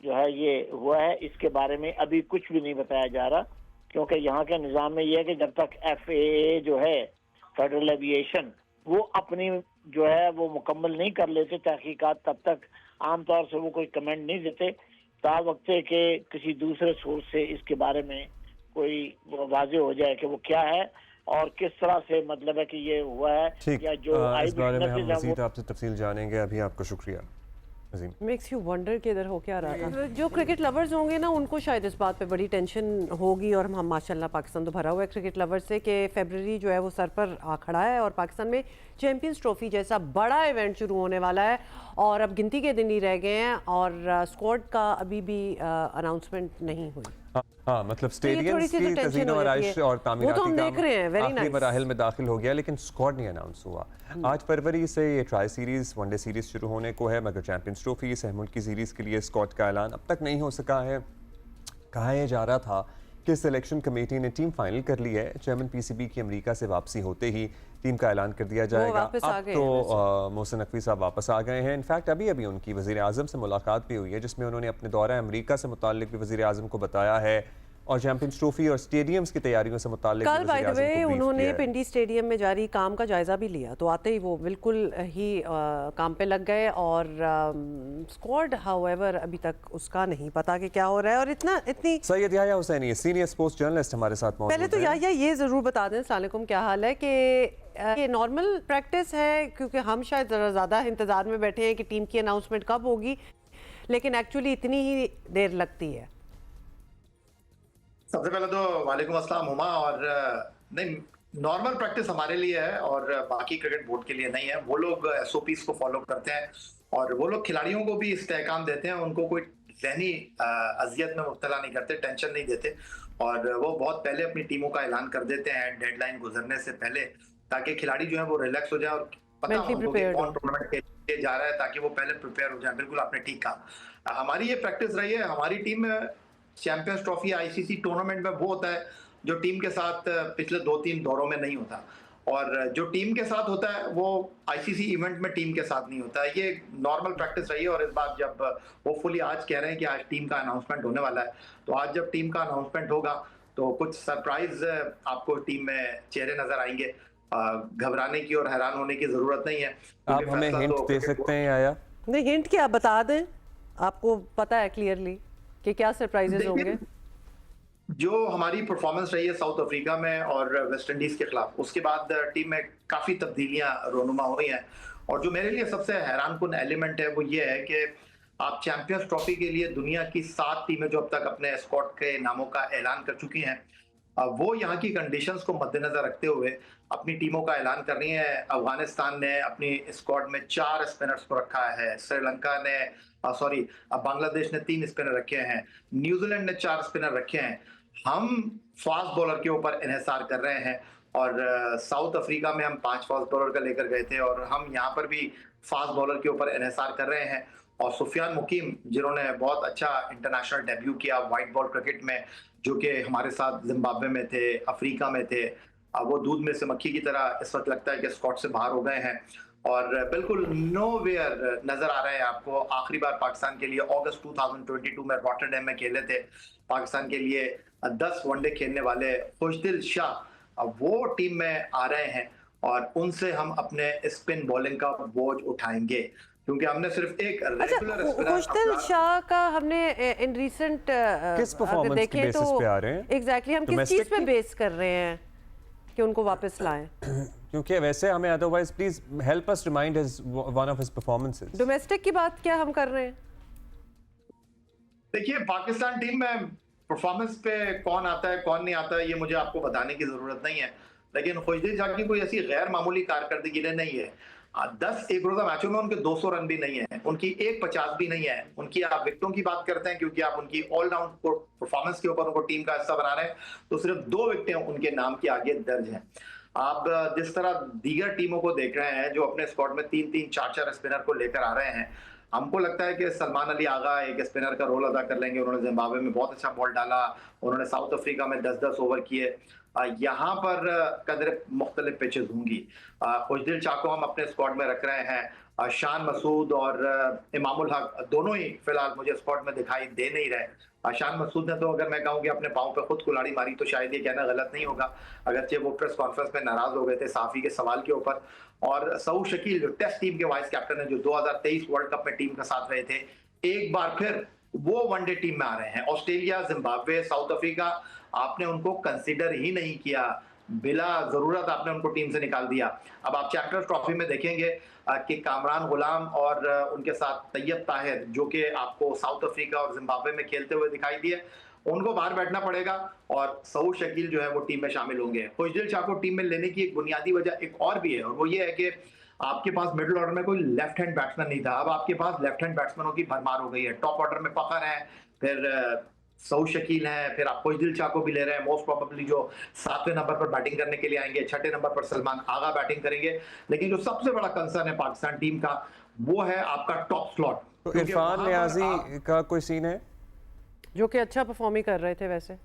जो है ये हुआ है, इसके बारे में अभी कुछ भी नहीं बताया जा रहा, क्योंकि यहाँ के निज़ाम में ये है कि जब तक FAA जो है फेडरल एविएशन वो अपनी जो है वो मुकम्मल नहीं कर लेते तहकीकात, तब तक आमतौर से वो कोई कमेंट नहीं देते तावक्त के किसी दूसरे सोर्स से इसके बारे में कोई वाज़ेह हो जाए कि वो क्या है और किस तरह से मतलब है कि ये हुआ है। ठीक, या जो इस बारे में हम मज़ीद आपसे तफसील जानेंगे। अभी आपका शुक्रिया। मेक्स यू वंडर कि इधर हो क्या रहा था। जो क्रिकेट लवर्स होंगे ना उनको शायद इस बात पे बड़ी टेंशन होगी, और हम माशाल्लाह पाकिस्तान तो भरा हुआ है क्रिकेट लवर्स से कि फरवरी जो है वो सर पर आ खड़ा है और पाकिस्तान में चैंपियंस ट्रॉफी जैसा बड़ा इवेंट शुरू होने वाला है और अब गिनती के दिन ही रह गए हैं और स्क्वाड का अभी भी अनाउंसमेंट नहीं हुई। हाँ, मतलब स्टेडियम्स की तज़ीन और आइश और तामीराती काम आखिरी मराहिल में दाखिल हो गया, लेकिन स्क्वाड नहीं अनाउंस हुआ। 8 फरवरी से ये ट्राई सीरीज़ वनडे सीरीज़ शुरू होने को है, मगर चैंपियंस ट्रॉफी सह मुल्की सीरीज़ के लिए स्क्वाड का ऐलान अब तक नहीं हो सका है। कहा यह जा रहा था कि सिलेक्शन कमेटी ने टीम फाइनल कर ली है। चेयरमैन PCB की अमेरिका से वापसी होते ही टीम का ऐलान कर दिया जाएगा। अब तो मोहसिन नकवी साहब वापस आ गए हैं। इनफैक्ट अभी अभी उनकी वज़ीर आज़म से मुलाकात भी हुई है, जिसमें उन्होंने अपने दौरा अमेरिका से मुताल्लिक भी वज़ीर आज़म को बताया है और चैंपियंस ट्रॉफी और स्टेडियम्स की तैयारियों से मुताल्लिक कल बाय द वे उन्होंने पिंडी स्टेडियम में जारी काम का जायजा भी लिया, तो आते ही वो बिल्कुल ही काम पे लग गए। और स्क्वाड हाउएवर अभी तक उसका नहीं पता कि क्या हो रहा है। और इतनी Syed Yahya Hussaini senior sports journalist हमारे साथ मौजूद हैं। पहले तो याह्या ये ज़रूर बता दें अस्सलाम वालेकुम, क्या हाल है, कि ये नॉर्मल प्रैक्टिस है, क्योंकि हम शायद ज़रा ज़्यादा इंतज़ार में बैठे हैं कि टीम की अनाउंसमेंट कब होगी, लेकिन एक्चुअली इतनी ही देर लगती है। सबसे पहले तो वालेकुम अस्सलाम हुमा। और नहीं, नॉर्मल प्रैक्टिस हमारे लिए है और बाकी क्रिकेट बोर्ड के लिए नहीं है। वो लोग SOPs को फॉलो करते हैं और वो लोग खिलाड़ियों को भी इस्तेहकाम देते हैं, उनको कोई ज़हनी अजियत में मुब्तला नहीं करते, टेंशन नहीं देते और वो बहुत पहले अपनी टीमों का ऐलान कर देते हैं डेडलाइन गुजरने से पहले, ताकि खिलाड़ी जो है वो रिलैक्स हो जाए और पता हो उनको कि कौन टूर्नामेंट के लिए जा रहा है, ताकि वो पहले प्रिपेयर हो जाए। बिल्कुल आपने ठीक कहा, हमारी ये प्रैक्टिस रही है। हमारी टीम में चैंपियंस ट्रॉफी ICC टूर्नामेंट में वो होता है जो टीम के साथ पिछले 2-3 दौरों में नहीं होता, और जो टीम के साथ होता है वो ICC इवेंट में टीम के साथ नहीं होता है। ये नॉर्मल प्रैक्टिस रही है और इस बार जब होपफुली आज कह रहे हैं कि आज टीम का अनाउंसमेंट होने वाला है, तो आज जब टीम का अनाउंसमेंट होगा तो कुछ सरप्राइज आपको टीम में चेहरे नजर आएंगे। घबराने की और हैरान होने की जरूरत नहीं है। आप हमें हिंट दे सकते हैं याह्या? नहीं, हिंट क्या बता दें, आपको पता है क्लियरली कि क्या सरप्राइजेस होंगे? जो हमारी परफॉर्मेंस रही है साउथ अफ्रीका में और वेस्ट इंडीज के खिलाफ, उसके बाद टीम में काफी तब्दीलियां रोनुमा हुई हैं और जो मेरे लिए सबसे हैरानकुन एलिमेंट है वो ये है कि आप चैंपियंस ट्रॉफी के लिए दुनिया की 7 टीमें जो अब तक अपने स्क्वाड के नामों का ऐलान कर चुकी हैं, वो यहाँ की कंडीशंस को मद्देनजर रखते हुए अपनी टीमों का ऐलान कर रही है। अफगानिस्तान ने अपनी स्क्वाड में 4 स्पिनर्स को रखा है, श्रीलंका ने बांग्लादेश ने 3 स्पिनर रखे हैं, न्यूजीलैंड ने 4 स्पिनर रखे हैं। हम फास्ट बॉलर के ऊपर इन्हिसार कर रहे हैं और साउथ अफ्रीका में हम 5 फास्ट बॉलर का लेकर गए थे और हम यहाँ पर भी फास्ट बॉलर के ऊपर इन्हिसार कर रहे हैं। और सुफियान मुकीम जिन्होंने बहुत अच्छा इंटरनेशनल डेब्यू किया वाइट बॉल क्रिकेट में, जो कि हमारे साथ जिम्बाब्वे में थे, अफ्रीका में थे, वो दूध में से मक्खी की तरह इस वक्त लगता है कि स्क्वाड से बाहर हो गए हैं और बिल्कुल नोवेयर नजर आ रहे हैं आपको। आखिरी बार पाकिस्तान के लिए अगस्त 2022 में रॉटरडैम में खेले थे। पाकिस्तान के लिए 10 वनडे खेलने वाले खुशदिल शाह वो टीम में आ रहे हैं और उनसे हम अपने स्पिन बॉलिंग का बोझ उठाएंगे, क्योंकि हमने सिर्फ एक रेगुलर खुशदिल शाह का हमने इन रीसेंट किस परफॉर्मेंस के बेसिस पे आ रहे हैं? एग्जैक्टली हम किस चीज पे बेस कर रहे हैं? कि उनको वापस लाएं? क्योंकि वैसे हमें otherwise please help us remind his one of his performances. Domestic की बात क्या हम कर रहे हैं? देखिए, पाकिस्तान टीम में परफॉर्मेंस पे कौन आता है कौन नहीं आता है ये मुझे आपको बताने की जरूरत नहीं है, लेकिन खुशदिल शाह की कोई ऐसी गैर मामूली कारकर्दगी नहीं है। 10 एक रोजा मैचों में उनके 200 रन भी नहीं है, उनकी 150 भी नहीं है। उनकी आप विकेटों की बात करते हैं क्योंकि आप उनकी ऑलराउंड परफॉर्मेंस के ऊपर उनको टीम का हिस्सा बना रहे हैं, तो सिर्फ 2 विकेटें उनके नाम के आगे दर्ज हैं। आप जिस तरह दीगर टीमों को देख रहे हैं जो अपने स्क्वाड में 3-3, 4-4 स्पिनर को लेकर आ रहे हैं, हमको लगता है कि सलमान अली आगा एक स्पिनर का रोल अदा कर लेंगे। उन्होंने जिम्बाब्वे में बहुत अच्छा बॉल डाला, उन्होंने साउथ अफ्रीका में 10-10 ओवर किए। यहाँ पर कदर मुख्तलिफ पिचेस होंगी। खुशदिल शाह को हम अपने स्क्वाड में रख रहे हैं। शान मसूद और इमामुल हक दोनों ही फिलहाल मुझे स्क्वाड में दिखाई दे नहीं रहे। शान मसूद ने तो अगर मैं कहूँ कि अपने पाँव पे खुद कुल्हाड़ी मारी तो शायद ये कहना गलत नहीं होगा, अगरचे वो प्रेस कॉन्फ्रेंस में नाराज हो गए थे साफी के सवाल के ऊपर। और सऊद शकील जो टेस्ट टीम के वाइस कैप्टन है, जो 2023 वर्ल्ड कप में टीम का साथ रहे थे, एक बार फिर वो वनडे टीम में आ रहे हैं। ऑस्ट्रेलिया, जिम्बाब्वे, साउथ अफ्रीका, आपने उनको कंसिडर ही नहीं किया, बिला जरूरत आपने उनको टीम से निकाल दिया। अब आप चैम्पियंस ट्रॉफी में देखेंगे कि कामरान गुलाम और उनके साथ तैयब ताहिर, जो कि आपको साउथ अफ्रीका और जिम्बाब्वे में खेलते हुए दिखाई दिए, उनको बाहर बैठना पड़ेगा और सऊद शकील जो है वो टीम में शामिल होंगे। खुशदिल शाह को टीम में लेने की एक बुनियादी वजह एक और भी है, और वो ये है कि आपके पास मिडिल ऑर्डर में कोई लेफ्ट हैंड बैट्समैन नहीं था, अब आपके पास लेफ्ट हैंड बैट्समैनों की भरमार हो गई है। टॉप ऑर्डर में फखर है, फिर सऊद शकील है, फिर आप खुशदिल शाह को भी ले रहे हैं। मोस्ट प्रोबेबली जो 7वें नंबर पर बैटिंग करने के लिए आएंगे, 6ठे नंबर पर सलमान आगा बैटिंग करेंगे। लेकिन जो सबसे बड़ा कंसर्न है पाकिस्तान टीम का, वो है आपका टॉप स्लॉट। तो इरफान नियाजी का कोई सीन है जो कि अच्छा परफॉर्म ही कर रहे थे? वैसे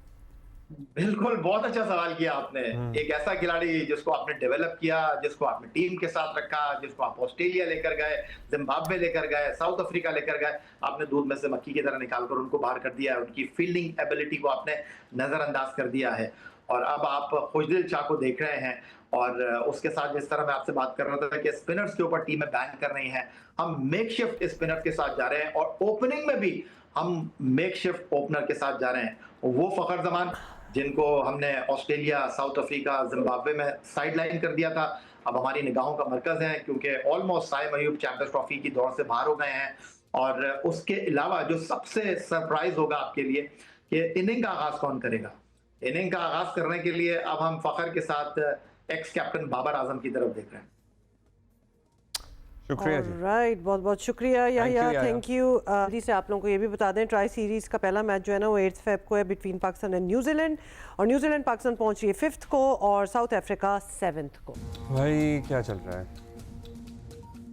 बिल्कुल, बहुत अच्छा सवाल किया आपने। एक ऐसा खिलाड़ी जिसको आपने डेवलप किया, जिसको आपने टीम के साथ रखा, जिसको आप ऑस्ट्रेलिया लेकर गए, जिम्बाब्वे लेकर गए, साउथ अफ्रीका लेकर गए, आपने दूध में से मक्खी की तरह निकालकर उनको बाहर कर दिया है। उनकी फील्डिंग एबिलिटी को आपने नजरअंदाज कर दिया है। और अब आप खुशदिल शाह को देख रहे हैं, और उसके साथ जिस तरह मैं आपसे बात कर रहा था कि स्पिनर्स के ऊपर टीमें बैन कर रही हैं, हम मेकशिफ्ट स्पिनर्स के साथ जा रहे हैं, और ओपनिंग में भी हम मेकशिफ्ट ओपनर के साथ जा रहे हैं। वो फखर जमान जिनको हमने ऑस्ट्रेलिया, साउथ अफ्रीका, जिम्बाब्वे में साइडलाइन कर दिया था, अब हमारी निगाहों का मरकज है, क्योंकि almost Saim Ayub champions trophy की दौड़ से बाहर हो गए हैं। और उसके अलावा जो सबसे सरप्राइज होगा आपके लिए कि इनिंग का आगाज कौन करेगा। इनिंग का आगाज करने के लिए अब हम फखर के साथ एक्स कैप्टन बाबर आजम की तरफ देख रहे हैं। शुक्रिया जी। राइट, बहुत बहुत शुक्रिया याहिया, थैंक यू। जल्दी से आप लोगों को ये भी बता दें, ट्राई सीरीज़ का पहला मैच जो है ना वो 8 फेब को है बिटवीन पाकिस्तान एंड न्यूजीलैंड, और न्यूजीलैंड पाकिस्तान पहुंच रही है 5th को और साउथ अफ्रीका 7th को। भाई क्या चल रहा है?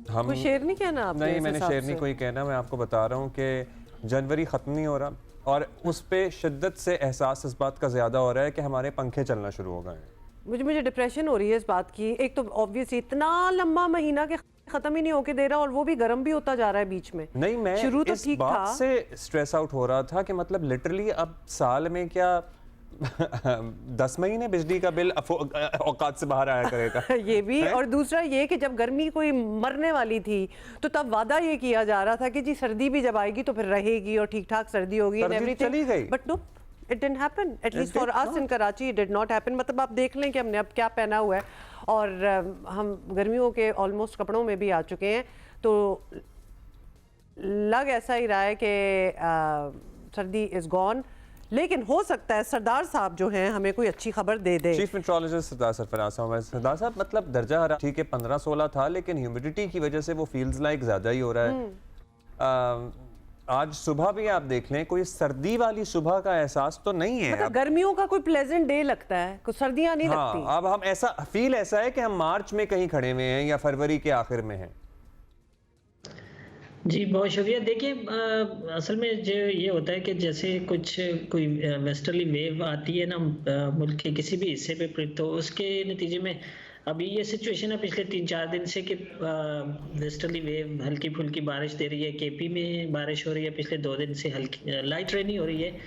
हम कोई शेर नहीं कहना आपने? नहीं, मैंने शेर नहीं कोई कहना, मैं आपको बता रहा हूँ कि जनवरी ख़त्म नहीं हो रहा, और उस पर शिद्दत से एहसास इस बात का ज़्यादा हो रहा है कि हमारे पंखे चलना शुरू हो गए हैं। मुझे डिप्रेशन हो रही है इस बात की। एक तो ऑब्वियस इतना लंबा महीना के खत्म ही नहीं होके दे रहा, और वो भी गर्म भी होता जा रहा है बीच में। नहीं, मैं शुरू तो इस ठीक बात था से स्ट्रेस आउट हो रहा था कि मतलब लिटरली अब साल में क्या 10 महीने बिजली का बिल औकात से बाहर आया करेगा। ये भी, और दूसरा ये कि जब गर्मी कोई मरने वाली थी तो तब वादा ये किया जा रहा था कि जी सर्दी भी जब आएगी तो फिर रहेगी और ठीक ठाक सर्दी होगी, चली गई। But no, it didn't happen, at least for us in Karachi it did not happen. मतलब आप देख लें कि हमने अब क्या पहना हुआ है, और हम गर्मियों के ऑलमोस्ट कपड़ों में भी आ चुके हैं, तो लग ऐसा ही रहा है कि सर्दी इज गॉन। लेकिन हो सकता है सरदार साहब जो हैं हमें कोई अच्छी खबर दे दे। चीफ मेट्रोलॉजिस्ट सरदार सरफराज साहब, सरदार साहब मतलब दर्जा हरारत ठीक है 15-16 था, लेकिन ह्यूमिडिटी की वजह से वो फील्स लाइक ज़्यादा ही हो रहा है। आज सुबह भी आप देख लें, कोई सर्दी वाली सुबह का एहसास तो नहीं है। मतलब गर्मियों का कोई प्लेजेंट डे लगता है, कुछ सर्दियां नहीं लगती। अब हम ऐसा फील ऐसा है कि हम मार्च में कहीं खड़े हुए हैं या फरवरी के आखिर में हैं। जी बहुत शुक्रिया। देखिए असल में जो ये होता है कि जैसे कोई वेस्टर्ली वेव आती है ना मुल्क के किसी भी हिस्से पे, तो उसके नतीजे में अभी ये सिचुएशन है पिछले 3-4 दिन से कि वेस्टर्ली वेव हल्की फुल्की बारिश दे रही है। केपी में बारिश हो रही है पिछले 2 दिन से, हल्की लाइट रेनी हो रही है,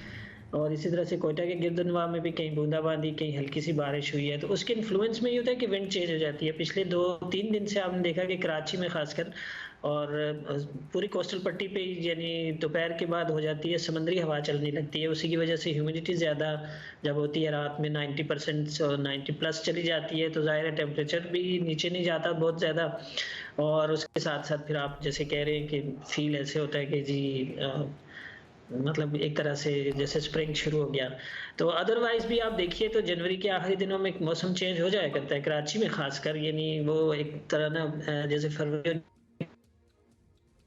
और इसी तरह से कोयटा के गिरदनवा में भी कहीं बूंदाबांदी, कहीं हल्की सी बारिश हुई है। तो उसके इन्फ्लुएंस में ये होता है कि विंड चेंज हो जाती है। पिछले 2-3 दिन से आपने देखा कि कराची में खासकर और पूरी कोस्टल पट्टी पे यानी दोपहर के बाद हो जाती है, समुद्री हवा चलने लगती है, उसी की वजह से ह्यूमिडिटी ज़्यादा जब होती है रात में 90% और 90+ चली जाती है, तो ज़ाहिर है टेम्परेचर भी नीचे नहीं जाता बहुत ज़्यादा। और उसके साथ साथ फिर आप जैसे कह रहे हैं कि फील ऐसे होता है कि जी मतलब एक तरह से जैसे स्प्रिंग शुरू हो गया। तो अदरवाइज भी आप देखिए तो जनवरी के आखिरी दिनों में मौसम चेंज हो जाया करता है कराची में खासकर, यानी वो एक तरह ना जैसे फरवरी।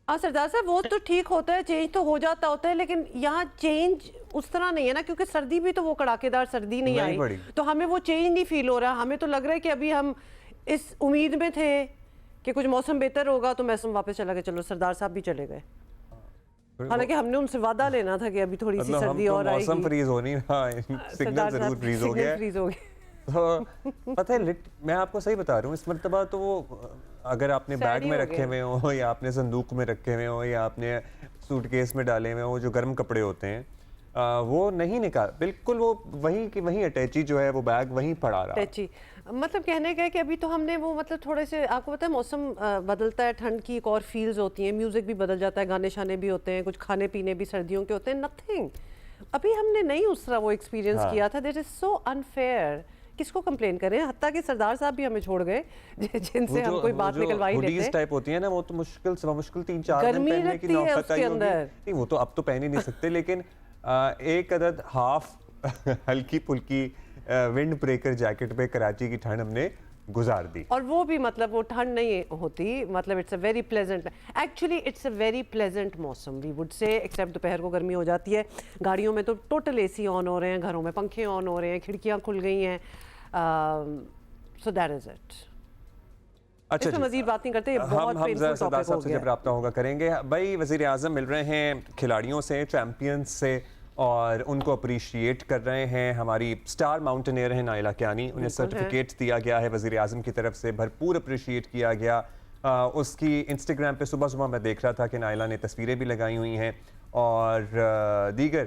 हाँ सरदार साहब, वो तो ठीक होता है, चेंज तो हो जाता होता है, लेकिन यहाँ चेंज उस तरह नहीं है ना, क्योंकि सर्दी भी तो वो कड़ाकेदार सर्दी नहीं आई, तो हमें वो चेंज नहीं फील हो रहा। हमें तो लग रहा है कि अभी हम इस उम्मीद में थे कि कुछ मौसम बेहतर होगा तो मौसम वापस चला गया। चलो सरदार साहब भी चले गए, हालांकि हमने उनसे वादा लेना था कि अभी थोड़ी सी सर्दी और आएगी। मौसम फ्रीज हो नहीं रहा, सिग्नल जरूर फ्रीज हो गया है। तो पता है मैं आपको सही बता रहा हूँ, इस मर्तबा तो वो अगर आपने बैग में रखे हुए हो या आपने संदूक में रखे हुए हो या आपने सूटकेस में डाले हुए हो, जो गर्म कपड़े होते हैं वो नहीं निकाल, बिल्कुल वो वहीं की वहीं अटैची जो है वो बैग वहीं पड़ा रहा। अटैची मतलब कहने का है कि अभी तो हमने वो मतलब थोड़े से, आपको पता है मौसम बदलता है, ठंड की एक और फील्स होती हैं, म्यूजिक भी बदल जाता है, गाने शाने भी होते हैं, कुछ खाने पीने भी सर्दियों के होते हैं। नथिंग अभी हमने नहीं उस तरह वो एक्सपीरियंस किया था। That is so unfair. किसको कंप्लेन करें, हत्ता कि सरदार साहब भी हमें छोड़ गए जिनसे हम कोई बात निकलवाई लेते हैं। टाइप होती है ना, वो तो मुश्किल 3-4 दिन पहनने की नौबत आई होगी। नहीं वो तो अब तो पहन ही नहीं सकते, लेकिन एक अदद हाफ हल्की फुल्की विंड ब्रेकर जैकेट पे कराची की ठंड हमने गुजार दी। और वो भी मतलब वो ठंड नहीं होती, मतलब it's a very pleasant, actually it's a very pleasant मौसम वी वुड से, एक्सेप्ट दोपहर को गर्मी हो जाती है। गाड़ियों में तो टोटल एसी ऑन हो रहे हैं, घरों में पंखे ऑन हो रहे हैं, खिड़कियां खुल गई हैं। So that is it. अच्छा इसमें मजीद बात नहीं करते, ये बहुत पेनफुल टॉपिक हो गया। जब रब्ता होगा करेंगे भाई। वज़ीर आज़म मिल रहे हैं खिलाड़ियों से, चैंपियंस से, और उनको अप्रिशिएट कर रहे हैं। हमारी स्टार माउंटेनियर हैं नाइला कियानी, उन्हें सर्टिफिकेट दिया गया है वज़ीर आज़म की तरफ से, भरपूर अप्रिशिएट किया गया। उसकी इंस्टाग्राम पे सुबह सुबह मैं देख रहा था कि नाइला ने तस्वीरें भी लगाई हुई हैं, और दीगर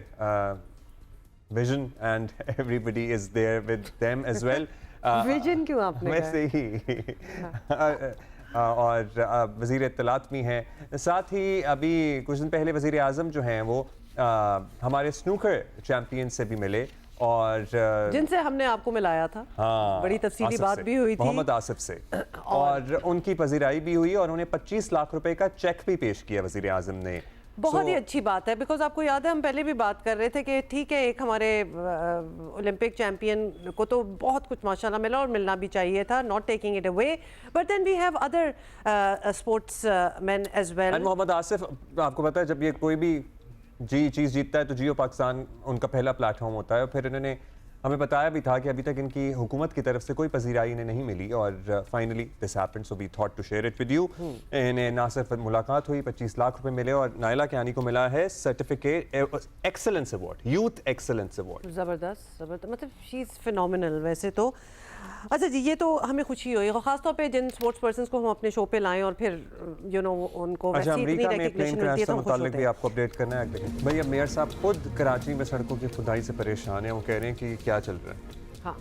vision and everybody is there with them as well. Vision क्यों आपने वैसे ही और वज़ीर इत्तलात भी हैं। साथ ही अभी कुछ दिन पहले वज़ीर आज़म जो हैं वो हमारे स्नूकर चैंपियन से भी मिले, और जिनसे हमने आपको मिलाया था। हाँ, बड़ी तफसीली बात भी हुई थी मोहम्मद आसिफ से, और उनकी पजीराई भी हुई, और उन्हें 25 लाख रुपए का चेक भी पेश किया वज़ीर आज़म ने। बहुत ही अच्छी बात है, बिकॉज आपको याद है हम पहले भी बात कर रहे थे कि ठीक है, एक हमारे ओलंपिक चैंपियन को तो बहुत कुछ माशाल्लाह मिला और मिलना भी चाहिए था, not taking it away, but then we have other sportsman as well. Mohammad Asif, आपको पता है जब ये कोई भी चीज़ जीतता है तो जियो पाकिस्तान उनका पहला प्लेटफॉर्म होता है। फिर इन्होंने हमें बताया भी था कि अभी तक इनकी हुकूमत की तरफ से कोई पजीराई इन्हें नहीं मिली, और finally this happened, so we thought to share it with you. इन्हें ना सिर्फ मुलाकात हुई, 25 लाख रुपए मिले, और नाइला कियानी को मिला है certificate excellence award, youth excellence award. ज़बरदस्त मतलब शी इज़ फिनोमिनल वैसे तो। अच्छा जी, ये तो हमें खुशी हुई, और ख़ासतौर पे जिन स्पोर्ट्स पर्सन्स को हम अपने शो पे लाएं और फिर उनको वैसे इतनी रिकॉग्निशन मिलती है तो हम खुश होते हैं। भी आपको अपडेट करना है भाई। अब मेयर साहब खुद कराची में सड़कों की खुदाई से परेशान हैं, वो कह रहे हैं कि क्या चल रहा है। हाँ,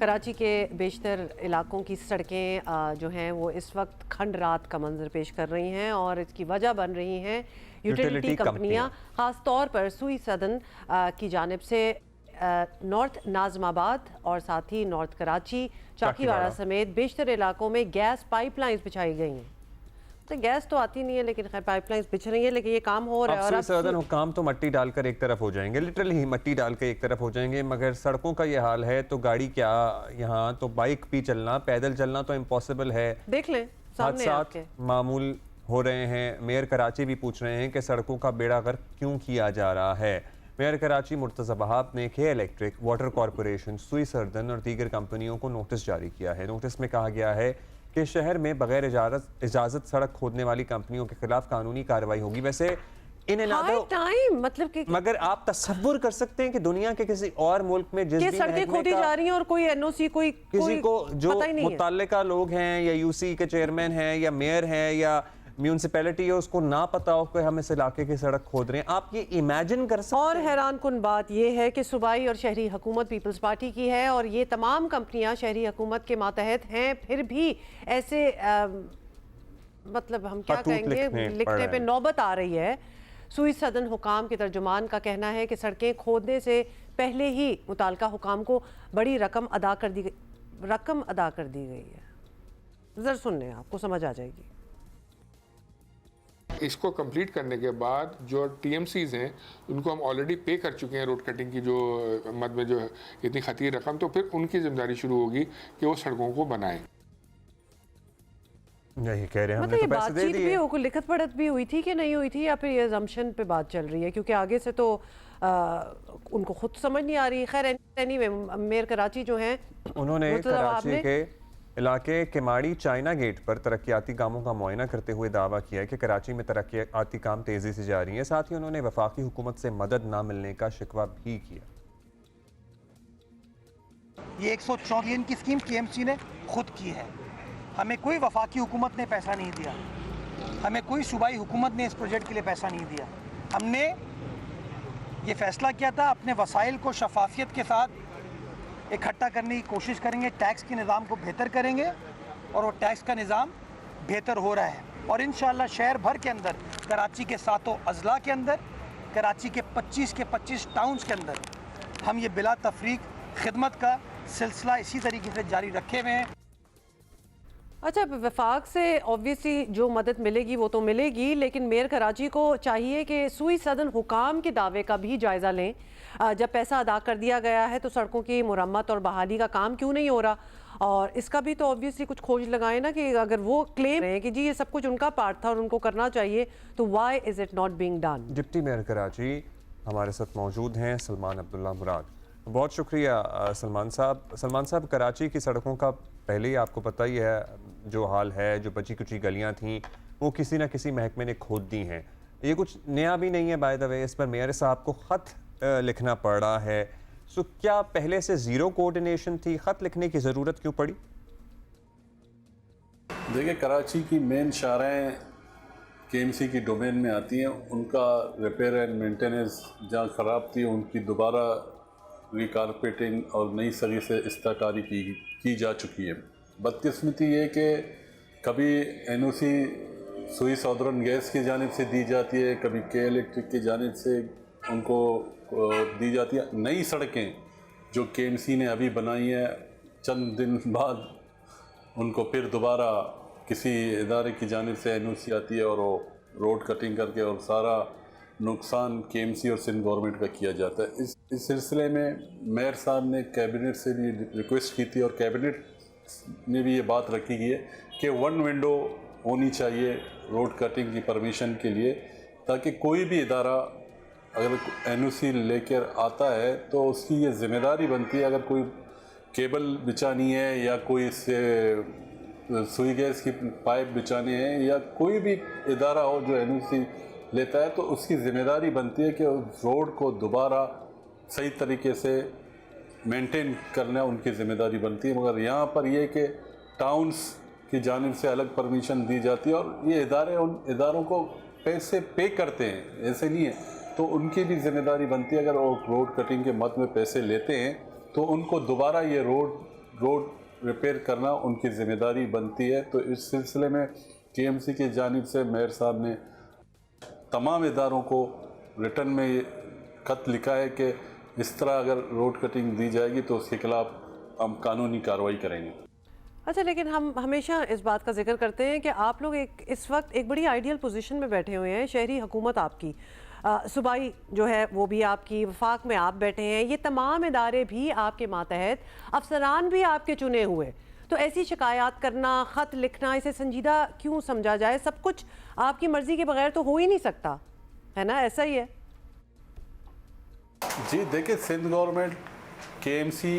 कराची के बेशतर इलाकों की सड़कें जो हैं वो इस वक्त खंड रात का मंजर पेश कर रही हैं, और इसकी वजह बन रही हैं यूटिलिटी कंपनियाँ, ख़ास तौर पर सुई सदन की जानिब से नॉर्थ नाज़माबाद और साथ ही नॉर्थ कराची, चाकीवाड़ा समेत बेशतर इलाकों में गैस पाइपलाइंस बिछाई गई हैं। तो गैस तो आती नहीं है, लेकिन खैर पाइपलाइंस बिछ रही है, लेकिन ये काम हो रहा है। और सदन हुकाम तो मट्टी डालकर एक तरफ हो जाएंगे, लिटरली ही मट्टी डालकर एक तरफ हो जाएंगे, मगर सड़कों का ये हाल है तो गाड़ी क्या, यहाँ तो बाइक भी चलना, पैदल चलना तो इम्पॉसिबल है। देख लें सामने आपके मामूल हो रहे हैं। मेयर कराची भी पूछ रहे हैं कि सड़कों का बेड़ा गर्क क्यों किया जा रहा है। मेयर कराची मुर्तज़ा बहाब ने के इलेक्ट्रिक, वाटर कॉरपोरेशन, सुई सर्दन और दीगर कंपनियों को नोटिस जारी किया है। नोटिस में कहा गया है कि शहर में बगैर इजाज़त सड़क खोदने वाली कंपनियों के खिलाफ कानूनी कार्रवाई होगी। वैसे इन टाइम मतलब कि, मगर आप तसव्वुर कर सकते हैं कि दुनिया के किसी और मुल्क में जिस सड़कें खोदी जा रही हैं और कोई एनओसी किसी को जो मुतल्लिका लोग हैं या यूसी के चेयरमैन हैं या मेयर हैं या म्यूनसिपैलिटी है, उसको ना पता हो कि हम इस इलाके की सड़क खोद रहे हैं। आप ये इमेजिन कर सकते हैं। और हैरान कुन बात यह है कि सूबाई और शहरी हुकूमत पीपल्स पार्टी की है, और ये तमाम कंपनियां शहरी हुकूमत के मातहत हैं, फिर भी ऐसे मतलब हम क्या खतूत कहेंगे, लिखने पड़ लिखने रहे पे हैं। नौबत आ रही है। सुई सदन हुकाम के तर्जुमान का कहना है कि सड़कें खोदने से पहले ही मुताल्लिका हुकाम को बड़ी रकम अदा कर दी गई है। ज़रा सुनने, आपको समझ आ जाएगी। इसको कंप्लीट करने के बाद जो टीएमसीज हैं उनको हम ऑलरेडी पे कर चुके हैं रोड कटिंग की जो मद में जो इतनी खती रकम, तो फिर उनकी जिम्मेदारी शुरू होगी कि वो सड़कों को बनाएं। यही कह रहे हैं, मतलब हमने ये तो पैसे दे बातचीत भी दिए। हो, कोई लिखत पढ़त भी हुई थी कि नहीं हुई थी, या फिर ये assumption पे बात चल रही है? क्योंकि आगे से तो उनको खुद समझ नहीं आ रही। खैर एनीवे, मेयर कराची जो हैं उन्होंने मुर्तज़ा कराची आपने के इलाके किमाड़ी चाइना गेट पर तरक्याती कामों का मुआयना करते हुए दावा किया है कि कराची में तरक्याती काम तेजी से जारी हैं। साथ ही उन्होंने वफाकी हुकूमत से मदद ना मिलने का शिकवा भी किया। ये 104 बिलियन की स्कीम केएमसी ने खुद की है। हमें कोई वफाकी हुकूमत ने पैसा नहीं दिया, हमें कोई सूबाई हुकूमत ने इस प्रोजेक्ट के लिए पैसा नहीं दिया। हमने ये फैसला किया था अपने वसाइल को शफाफियत के साथ इकट्ठा करने की कोशिश करेंगे, टैक्स के निज़ाम को बेहतर करेंगे, और वो टैक्स का निज़ाम बेहतर हो रहा है। और इंशाअल्लाह शहर भर के अंदर, कराची के 7 अज़ला के अंदर, कराची के 25 के 25 टाउन्स के अंदर हम ये बिला तफरीक खिदमत का सिलसिला इसी तरीके से जारी रखे हुए हैं। अच्छा, वफाक से ऑब्वियसली जो मदद मिलेगी वो तो मिलेगी, लेकिन मेयर कराची को चाहिए कि सुई सदन हुकाम के दावे का भी जायज़ा लें। जब पैसा अदा कर दिया गया है तो सड़कों की मुरम्मत और बहाली का काम क्यों नहीं हो रहा, और इसका भी तो ऑब्वियसली कुछ खोज लगाए ना कि अगर वो क्लेम रहे हैं कि जी ये सब कुछ उनका पार्ट था और उनको करना चाहिए, तो why is it not being done. Deputy mayor Karachi हमारे साथ मौजूद हैं सलमान अब्दुल्ला मुराद। बहुत शुक्रिया सलमान साहब, कराची की सड़कों का पहले ही आपको पता ही है जो हाल है, जो बची कुची गलियां थीं वो किसी ना किसी महकमे ने खोद दी हैं। ये कुछ नया भी नहीं है बाय द वे, इस पर मेयर साहब को ख़त लिखना पड़ रहा है। सो क्या पहले से ज़ीरो कोऑर्डिनेशन थी, ख़त लिखने की ज़रूरत क्यों पड़ी? देखिए, कराची की मेन शाराएँ केएमसी की डोमेन में आती हैं, उनका रिपेयर एंड मेंटेनेंस जहाँ ख़राब थी उनकी दोबारा रिकारपेटिंग और नई सरी से इस्ताकारी की जा चुकी है। बदकिस्मती ये कि कभी एनओसी सुई सौदरन गैस की जानिब से दी जाती है, कभी के इलेक्ट्रिक की जानिब से उनको दी जाती है। नई सड़कें जो केएमसी ने अभी बनाई हैं, चंद दिन बाद उनको फिर दोबारा किसी इदारे की जानिब से एनओसी आती है और वो रोड कटिंग करके और सारा नुकसान केएमसी और सिंध गवर्नमेंट का किया जाता है। इस सिलसिले में मेयर साहब ने कैबिनेट से भी रिक्वेस्ट की थी और कैबिनेट ने भी ये बात रखी गई है कि 1 विंडो होनी चाहिए रोड कटिंग की परमिशन के लिए, ताकि कोई भी इदारा अगर एनओसी लेकर आता है तो उसकी ये जिम्मेदारी बनती है, अगर कोई केबल बिछानी है या कोई इससे सुई गैस की पाइप बिछानी है या कोई भी इदारा हो जो एनओसी लेता है, तो उसकी ज़िम्मेदारी बनती है कि उस रोड को दोबारा सही तरीके से मेंटेन करना उनकी ज़िम्मेदारी बनती है। मगर यहाँ पर ये कि टाउन्स की जानिब से अलग परमिशन दी जाती है और ये इदारे उन इदारों को पैसे पे करते हैं, ऐसे नहीं है, तो उनकी भी ज़िम्मेदारी बनती है। अगर वो रोड कटिंग के मद में पैसे लेते हैं तो उनको दोबारा ये रोड रिपेयर करना उनकी ज़िम्मेदारी बनती है। तो इस सिलसिले में केएमसी की जानिब से मेयर साहब ने तमाम इदारों को रिटर्न में ये खत लिखा है कि इस तरह अगर रोड कटिंग दी जाएगी तो उसके खिलाफ हम कानूनी कार्रवाई करेंगे। अच्छा, लेकिन हम हमेशा इस बात का जिक्र करते हैं कि आप लोग इस वक्त एक बड़ी आइडियल पोजीशन में बैठे हुए हैं। शहरी हुकूमत आपकी, सूबाई जो है वो भी आपकी, वफाक में आप बैठे हैं, ये तमाम इदारे भी आपके मातहत, अफसरान भी आपके चुने हुए, तो ऐसी शिकायत करना, ख़त लिखना, इसे संजीदा क्यों समझा जाए? सब कुछ आपकी मर्ज़ी के बगैर तो हो ही नहीं सकता, है ना? ऐसा ही है जी। देखिए, सिंध गवर्नमेंट केएमसी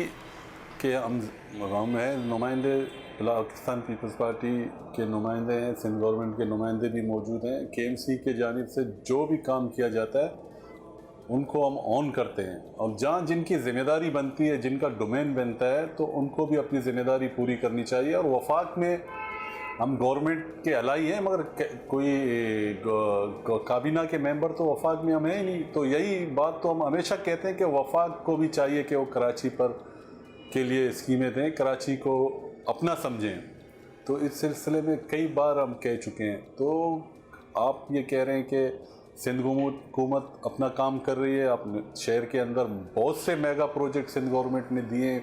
के हम हैं नुमाइंदे, पाकिस्तान पीपल्स पार्टी के नुमाइंदे हैं, सिंध गवर्नमेंट के नुमाइंदे भी मौजूद हैं। केएमसी के जानिब से जो भी काम किया जाता है उनको हम ऑन करते हैं, और जहाँ जिनकी ज़िम्मेदारी बनती है, जिनका डोमेन बनता है, तो उनको भी अपनी ज़िम्मेदारी पूरी करनी चाहिए। और वफाक में हम गवर्नमेंट के अलाई हैं, मगर कोई काबीना के मेंबर तो वफाक में हम हैं ही नहीं। तो यही बात तो हम हमेशा कहते हैं कि वफाक को भी चाहिए कि वो कराची पर के लिए स्कीमें दें, कराची को अपना समझें। तो इस सिलसिले में कई बार हम कह चुके हैं। तो आप ये कह रहे हैं कि सिंध हुकूमत अपना काम कर रही है, अपने शहर के अंदर बहुत से मेगा प्रोजेक्ट सिंध गवर्नमेंट ने दिए हैं,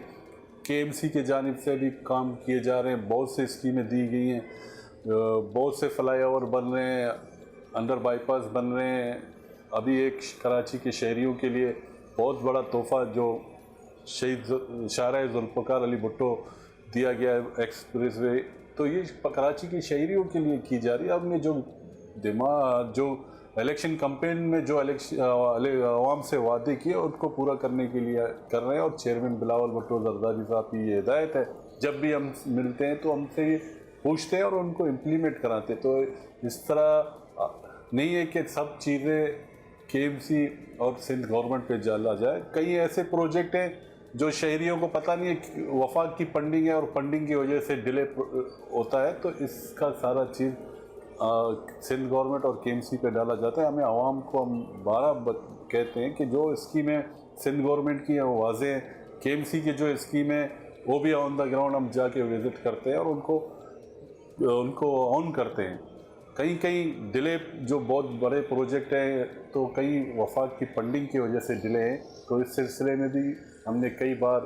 KMC के जानिब से भी काम किए जा रहे हैं, बहुत से स्कीमें दी गई हैं, बहुत से फ्लाईओवर बन रहे हैं, अंडर बाईपास बन रहे हैं। अभी एक कराची के शहरियों के लिए बहुत बड़ा तोहफा जो शहीद शाहरा जुल्फ़िकार अली भुट्टो दिया गया है, एक्सप्रेस वे, तो ये कराची के शहरियों के लिए की जा रही है। हमने जो इलेक्शन कैंपेन में जो आवाम से वादे किए उनको पूरा करने के लिए कर रहे हैं। और चेयरमैन बिलावल भुट्टो जरदारी साहब की ये हिदायत है, जब भी हम मिलते हैं तो हमसे ये पूछते हैं और उनको इम्प्लीमेंट कराते हैं। तो इस तरह नहीं है कि सब चीज़ें KMC और सिंध गवर्नमेंट पे डाला जाए। कई ऐसे प्रोजेक्ट हैं जो शहरियों को पता नहीं है, वफाक की फंडिंग है और फंडिंग की वजह से डिले होता है, तो इसका सारा चीज़ सिंध गवर्नमेंट और KMC पे डाला जाता है। हमें आवाम को हम बारह कहते हैं कि जो स्कीमें सिंध गवर्नमेंट की हैं वो वाज़े हैं, KMC की जो स्कीमें वो भी ऑन द ग्राउंड हम जाके विज़िट करते हैं और उनको ऑन करते हैं। कई डिले जो बहुत बड़े प्रोजेक्ट हैं तो कई वफाक की फंडिंग की वजह से डिले हैं। तो इस सिलसिले में भी हमने कई बार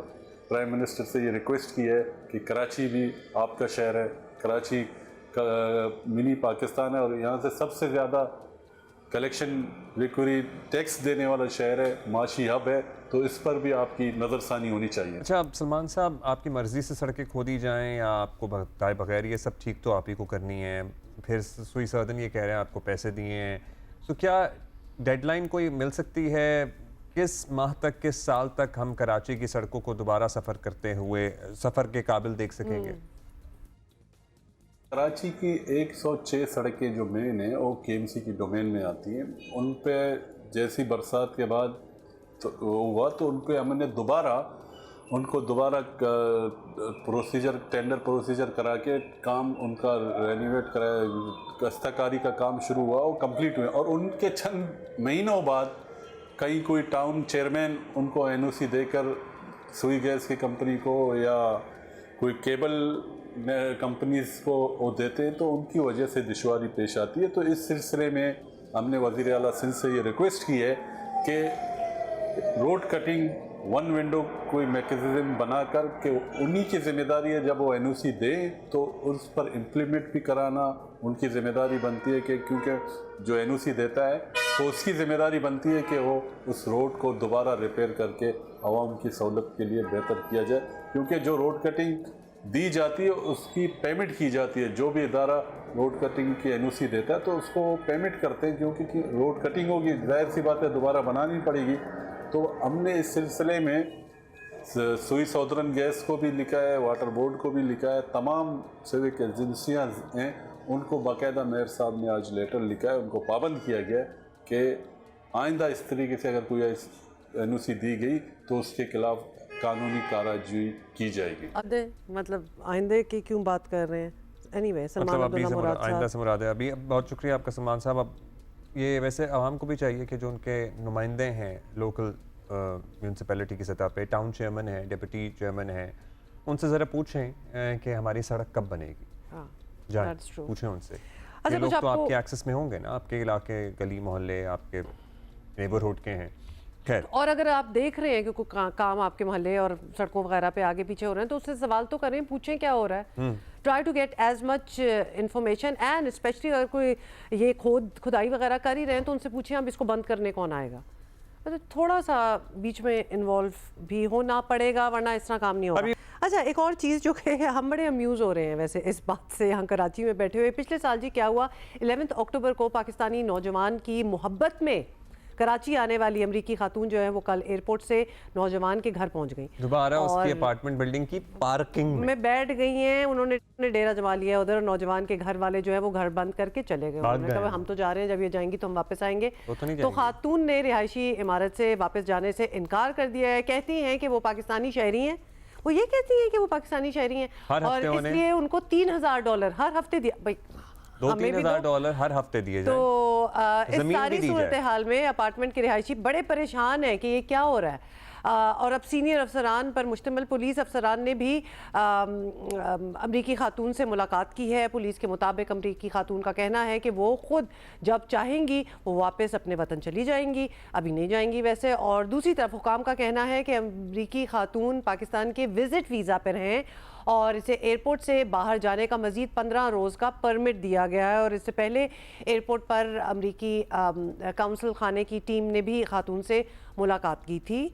प्राइम मिनिस्टर से ये रिक्वेस्ट की है कि कराची भी आपका शहर है, कराची मिनी पाकिस्तान है और यहाँ से सबसे ज़्यादा कलेक्शन रिकवरी टैक्स देने वाला शहर है, माशी हब है, तो इस पर भी आपकी नज़रसानी होनी चाहिए। अच्छा, अब सलमान साहब, आपकी मर्ज़ी से सड़कें खोदी जाएं या आपको बताए बगैर, ये सब ठीक तो आप ही को करनी है। फिर सुई सदन ये कह रहे हैं आपको पैसे दिए हैं, तो क्या डेडलाइन कोई मिल सकती है? किस माह तक, किस साल तक हम कराची की सड़कों को दोबारा सफ़र करते हुए सफ़र के काबिल देख सकेंगे? कराची की 106 सड़कें जो मेन हैं वो KMC की डोमेन में आती हैं। उन पे जैसी बरसात के बाद तो हुआ तो उन पे हमने उनको दोबारा प्रोसीजर, टेंडर प्रोसीजर करा के काम उनका रेनोवेट कराया, दस्तकारी का काम शुरू हुआ, वो कंप्लीट हुए। और उनके चंद महीनों बाद कोई टाउन चेयरमैन उनको NOC देकर सुई गैस की कंपनी को या कोई केबल कंपनीज को वो देते हैं, तो उनकी वजह से दुश्वारी पेश आती है। तो इस सिलसिले में हमने वज़ीर आला सिंध से ये रिक्वेस्ट की है कि रोड कटिंग वन विंडो कोई मैकेनिज्म बनाकर के उन्हीं की जिम्मेदारी है, जब वो NOC दें तो उस पर इम्प्लीमेंट भी कराना उनकी ज़िम्मेदारी बनती है कि क्योंकि जो NOC देता है तो उसकी ज़िम्मेदारी बनती है कि वो उस रोड को दोबारा रिपेयर करके आवाम की सहूलत के लिए बेहतर किया जाए। क्योंकि जो रोड कटिंग दी जाती है उसकी पेमेंट की जाती है, जो भी इदारा रोड कटिंग की NOC देता है तो उसको पेमेंट करते हैं, क्योंकि रोड कटिंग होगी, जाहिर सी बात है दोबारा बनानी पड़ेगी। तो हमने इस सिलसिले में सुई सौदरन गैस को भी लिखा है, वाटर बोर्ड को भी लिखा है, तमाम सिविक एजेंसियाँ हैं उनको बाकायदा मेयर साहब ने आज लेटर लिखा है, उनको पाबंद किया गया है कि आइंदा इस तरीके से अगर कोई NOC दी गई तो उसके खिलाफ कानूनी कार्रवाई की जाएगी। मतलब आइंदे की क्यों बात कर रहे हैं? एनीवे, सलमान अब्दुल्ला मुराद साहब, आइंदा से मुराद है अभी। बहुत शुक्रिया आपका सलमान साहब। अब ये वैसे आवाम को भी चाहिए कि जो उनके नुमाइंदे हैं लोकल म्यूनसिपैलिटी की सतह पे, टाउन चेयरमैन है, डिप्टी चेयरमैन है, उनसे ज़रा पूछें कि हमारी सड़क कब बनेगी। जाएं पूछें उनसे। ये लोग तो आपके एक्सेस में होंगे ना, आपके इलाके, गली मोहल्ले, आपके नेबरहुड के हैं। और अगर आप देख रहे हैं कि कोई काम आपके मोहल्ले और सड़कों वगैरह पे आगे पीछे हो रहे हैं तो उससे सवाल तो करें, पूछें क्या हो रहा है। Try to get as much information and specially अगर कोई ये खुदाई वगैरह कर ही रहे हैं तो उनसे पूछें अब इसको बंद करने कौन आएगा। मतलब थोड़ा सा बीच में इन्वॉल्व भी होना पड़ेगा, वरना इस तरह काम नहीं होगा। अच्छा, एक और चीज़ जो कि हम बड़े अम्यूज़ हो रहे हैं वैसे इस बात से यहाँ कराची में बैठे हुए। पिछले साल जी क्या हुआ, 11 अक्टूबर को पाकिस्तानी नौजवान की मोहब्बत में कराची आने वाली अमरीकी खातून जो है वो कल एयरपोर्ट से नौजवान के घर पहुंच गई, दोबारा उसकी अपार्टमेंट बिल्डिंग की पार्किंग में बैठ गई हैं। उन्होंने डेरा जमा लिया उधर। नौजवान के घर वाले जो है वो घर बंद करके चले गए। उन्होंने कहा हम तो जा रहे हैं, जब ये जाएंगी तो हम वापस आएंगे। तो खातून ने रिहायशी इमारत से वापस जाने से इनकार कर दिया है। कहती हैं कि वो पाकिस्तानी शहरी हैं, वो ये कहती हैं कि वो पाकिस्तानी शहरी हैं और इसलिए उनको $3000 हर हफ्ते दिया। भाई $2-3 हज़ार हर हफ्ते दिए जाए तो इस ज़मीन सारी भी दी सूरत जाए। हाल में अपार्टमेंट के रिहायशी बड़े परेशान हैं कि ये क्या हो रहा है। और अब सीनियर अफसरान पर मुश्तमिल पुलिस अफसरान ने भी अमरीकी खातून से मुलाकात की है। पुलिस के मुताबिक अमरीकी खातून का कहना है कि वो खुद जब चाहेंगी वो वापस अपने वतन चली जाएंगी, अभी नहीं जाएंगी वैसे। और दूसरी तरफ हुकाम का कहना है कि अमरीकी खातून पाकिस्तान के विजिट वीज़ा पर हैं और इसे एयरपोर्ट से बाहर जाने का मज़ीद 15 रोज़ का परमिट दिया गया है। और इससे पहले एयरपोर्ट पर अमरीकी काउंसिल खाने की टीम ने भी खातून से मुलाकात की थी,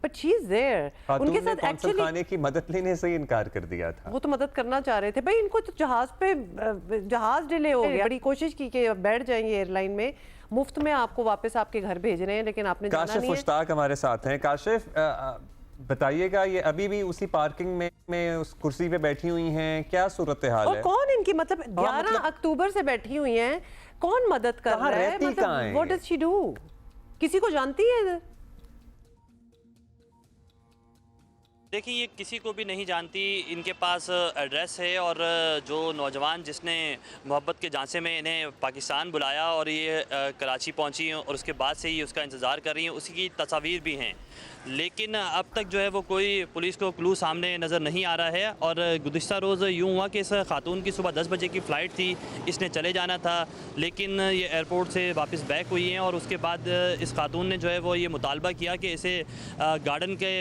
बट शी इज़ देयर। उनके साथ एक्चुअली खाने की मदद लेने से ही इनकार कर दिया था। वो तो मदद करना चाह रहे थे भाई, इनको तो जहाज डिले हो गया। बड़ी कोशिश की कि बैठ जाएंगे एयरलाइन में, मुफ्त में आपको वापस आपके घर भेज रहे हैं, लेकिन आपने जाना काशिफ नहीं है। मुश्ताक हमारे साथ हैं। काशिफ, बताइएगा, ये अभी भी उसी पार्किंग में उस कुर्सी पे बैठी हुई हैं, क्या सूरत हाल और है? कौन इनकी मतलब 11 अक्टूबर से बैठी हुई हैं, कौन मदद कर रहा है? मतलब व्हाट डज शी डू? किसी को जानती है इधर? देखिए, ये किसी को भी नहीं जानती। इनके पास एड्रेस है और जो नौजवान जिसने मोहब्बत के झांसे में इन्हें पाकिस्तान बुलाया और ये कराची पहुंची और उसके बाद से ही उसका इंतज़ार कर रही हैं, उसी की तस्वीर भी हैं। लेकिन अब तक जो है वो कोई पुलिस को क्लू सामने नज़र नहीं आ रहा है। और गुज़िश्ता रोज़ यूँ हुआ कि इस खातून की सुबह 10 बजे की फ़्लाइट थी, इसने चले जाना था, लेकिन ये एयरपोर्ट से वापस बैक हुई हैं। और उसके बाद इस खातून ने जो है वो ये मुतालबा किया कि इसे गार्डन के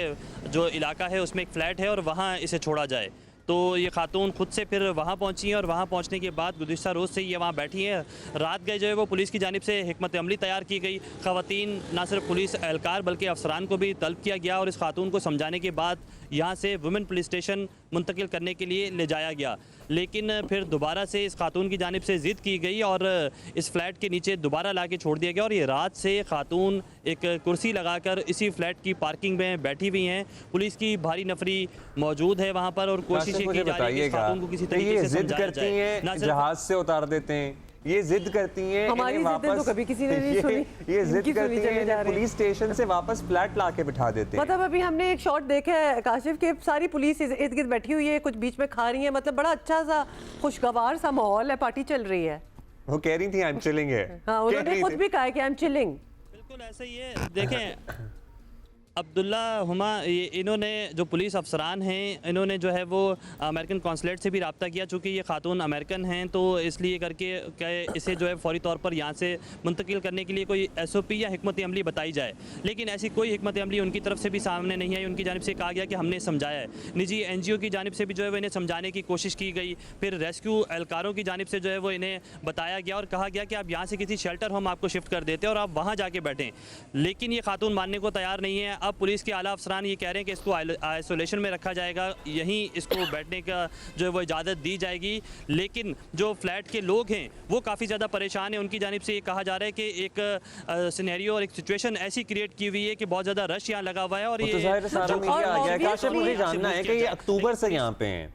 जो इलाका है उसमें एक फ़्लैट है और वहाँ इसे छोड़ा जाए। तो ये खातून खुद से फिर वहाँ पहुँची हैं और वहाँ पहुँचने के बाद गुज़िश्ता रोज़ से ये वहाँ बैठी हैं। रात गए जो है वो पुलिस की जानिब से हिकमत अमली तैयार की गई। ख़वातीन ना सिर्फ पुलिस एहलकार बल्कि अफसरान को भी तलब किया गया और इस खातून को समझाने के बाद यहाँ से वुमेन पुलिस स्टेशन मुंतकिल करने के लिए ले जाया गया। लेकिन फिर दोबारा से इस खातून की जानिब से ज़िद की गई और इस फ्लैट के नीचे दोबारा ला के छोड़ दिया गया। और ये रात से खातून एक कुर्सी लगाकर इसी फ्लैट की पार्किंग में बैठी हुई हैं। पुलिस की भारी नफरी मौजूद है वहाँ पर और कोशिश की जा रही है कि इस खातून को किसी तरीके से जिद समझाया करती हैं, जहाज से उतार देते हैं, ये जिद करती हैं, हमारी जिद्दें तो कभी किसी ने नहीं सुनी। ये जिद करती हैं, पुलिस स्टेशन से वापस फ्लैट ला के बिठा देते हैं। मतलब अभी हमने एक शॉट देखा है काशिफ के, सारी पुलिस इर्द गिर्द बैठी हुई है, कुछ बीच में खा रही है, मतलब बड़ा अच्छा सा खुशगवार सा माहौल है, पार्टी चल रही है। वो कह रही थी आई एम चिलिंग है। हाँ, उन्होंने खुद भी कहा कि आई एम चिलिंग। बिल्कुल ऐसा ही है। देखें, अब्दुल्ला हुमा, इन्होंने जो पुलिस अफसरान हैं, इन्होंने जो है वो अमेरिकन कौंसलेट से भी रब्ता किया। चूँकि ये खातून अमेरिकन हैं तो इसलिए करके इसे जो है फौरी तौर पर यहाँ से मुंतकिल करने के लिए कोई SOP या हिकमत अमली बताई जाए, लेकिन ऐसी कोई हिकमत अमली उनकी तरफ से भी सामने नहीं आई। उनकी जानिब से कहा गया कि हमने समझाया है। निजी NGO की जानिब से भी जो है वो इन्हें समझाने की कोशिश की गई। फिर रेस्क्यू एहलकारों की जानिब से जो है वो इन्हें बताया गया और कहा गया कि आप यहाँ से किसी शेल्टर होम आपको शिफ्ट कर देते हैं और आप वहाँ जाके बैठें, लेकिन ये खातून मानने को तैयार नहीं है। अब पुलिस के आला अफसरान ये कह रहे हैं कि इसको आइसोलेशन में रखा जाएगा, यहीं इसको बैठने का जो है वो इजाज़त दी जाएगी। लेकिन जो फ्लैट के लोग हैं वो काफ़ी ज़्यादा परेशान हैं। उनकी जानिब से ये कहा जा रहा है कि एक सिनेरियो और एक सिचुएशन ऐसी क्रिएट की हुई है कि बहुत ज़्यादा रश यहाँ लगा हुआ है। और ये मुझे जानना है कि ये अक्टूबर से यहाँ पे हैं,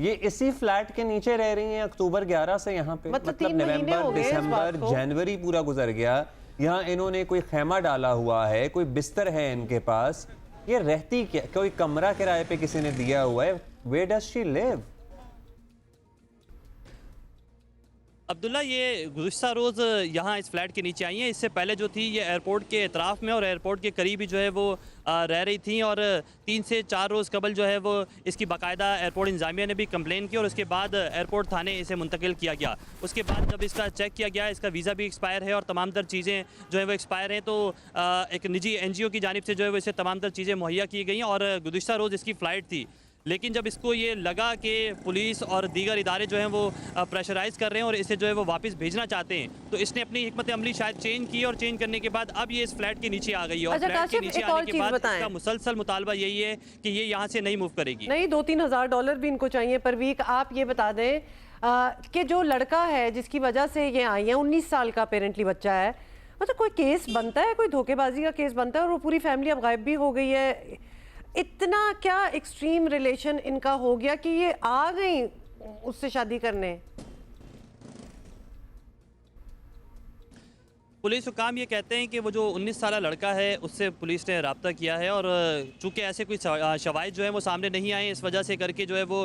ये इसी फ्लैट के नीचे रह रही हैं अक्टूबर 11 से यहाँ पे, मतलब नवंबर, दिसंबर, जनवरी पूरा गुजर गया। यहाँ इन्होंने कोई खेमा डाला हुआ है, कोई बिस्तर है इनके पास, ये रहती क्या, कोई कमरा किराए पे किसी ने दिया हुआ है? Where does she live? Abdullah, ये गुज़िश्ता रोज़ यहाँ इस फ्लैट के नीचे आई हैं। इससे पहले जो थी ये एयरपोर्ट के एतराफ़ में और एयरपोर्ट के करीब ही जो है वो रह रही थी। और 3 से 4 रोज़ कबल जो है वो इसकी बाकायदा एयरपोर्ट इंतज़ामिया ने भी कंप्लेन की और उसके बाद एयरपोर्ट थाने इसे मुंतकिल किया गया। उसके बाद जब इसका चेक किया गया, इसका वीज़ा भी एक्सपायर है और तमाम तर चीज़ें जो है वो एक्सपायर हैं, तो एक निजी NGO की जानिब से जो है वो इसे तमाम तर चीज़ें मुहैया की गई और गुज़िश्ता रोज़ इसकी फ़्लाइट थी। लेकिन जब इसको ये लगा कि पुलिस और दीगर इदारे जो हैं वो प्रेशराइज़ कर रहे हैं और इसे जो है वो वापस भेजना चाहते हैं, तो इसने अपनी हिकमत अमली शायद चेंज की और चेंज करने के बाद अब ये इस फ्लैट के नीचे आ गई है। और फ्लैट के नीचे आने के बाद इसका मुसलसल मुतालबा यही है कि ये यहाँ से नहीं मूव करेगी। नहीं, $2-3 हज़ार भी इनको चाहिए पर वीक। आप ये बता दें कि जो लड़का है जिसकी वजह से ये आई है, 19 साल का अपेरेंटली बच्चा है, मतलब कोई केस बनता है, कोई धोखेबाजी का केस बनता है और वो पूरी फैमिली अब गायब भी हो गई है। इतना क्या एक्सट्रीम रिलेशन इनका हो गया कि ये आ गई उससे शादी करने? पुलिस हुकाम ये कहते हैं कि वो जो 19 साला लड़का है उससे पुलिस ने रब्ता किया है और चूँकि ऐसे कोई शवाहिद जो है वो सामने नहीं आए, इस वजह से करके जो है वो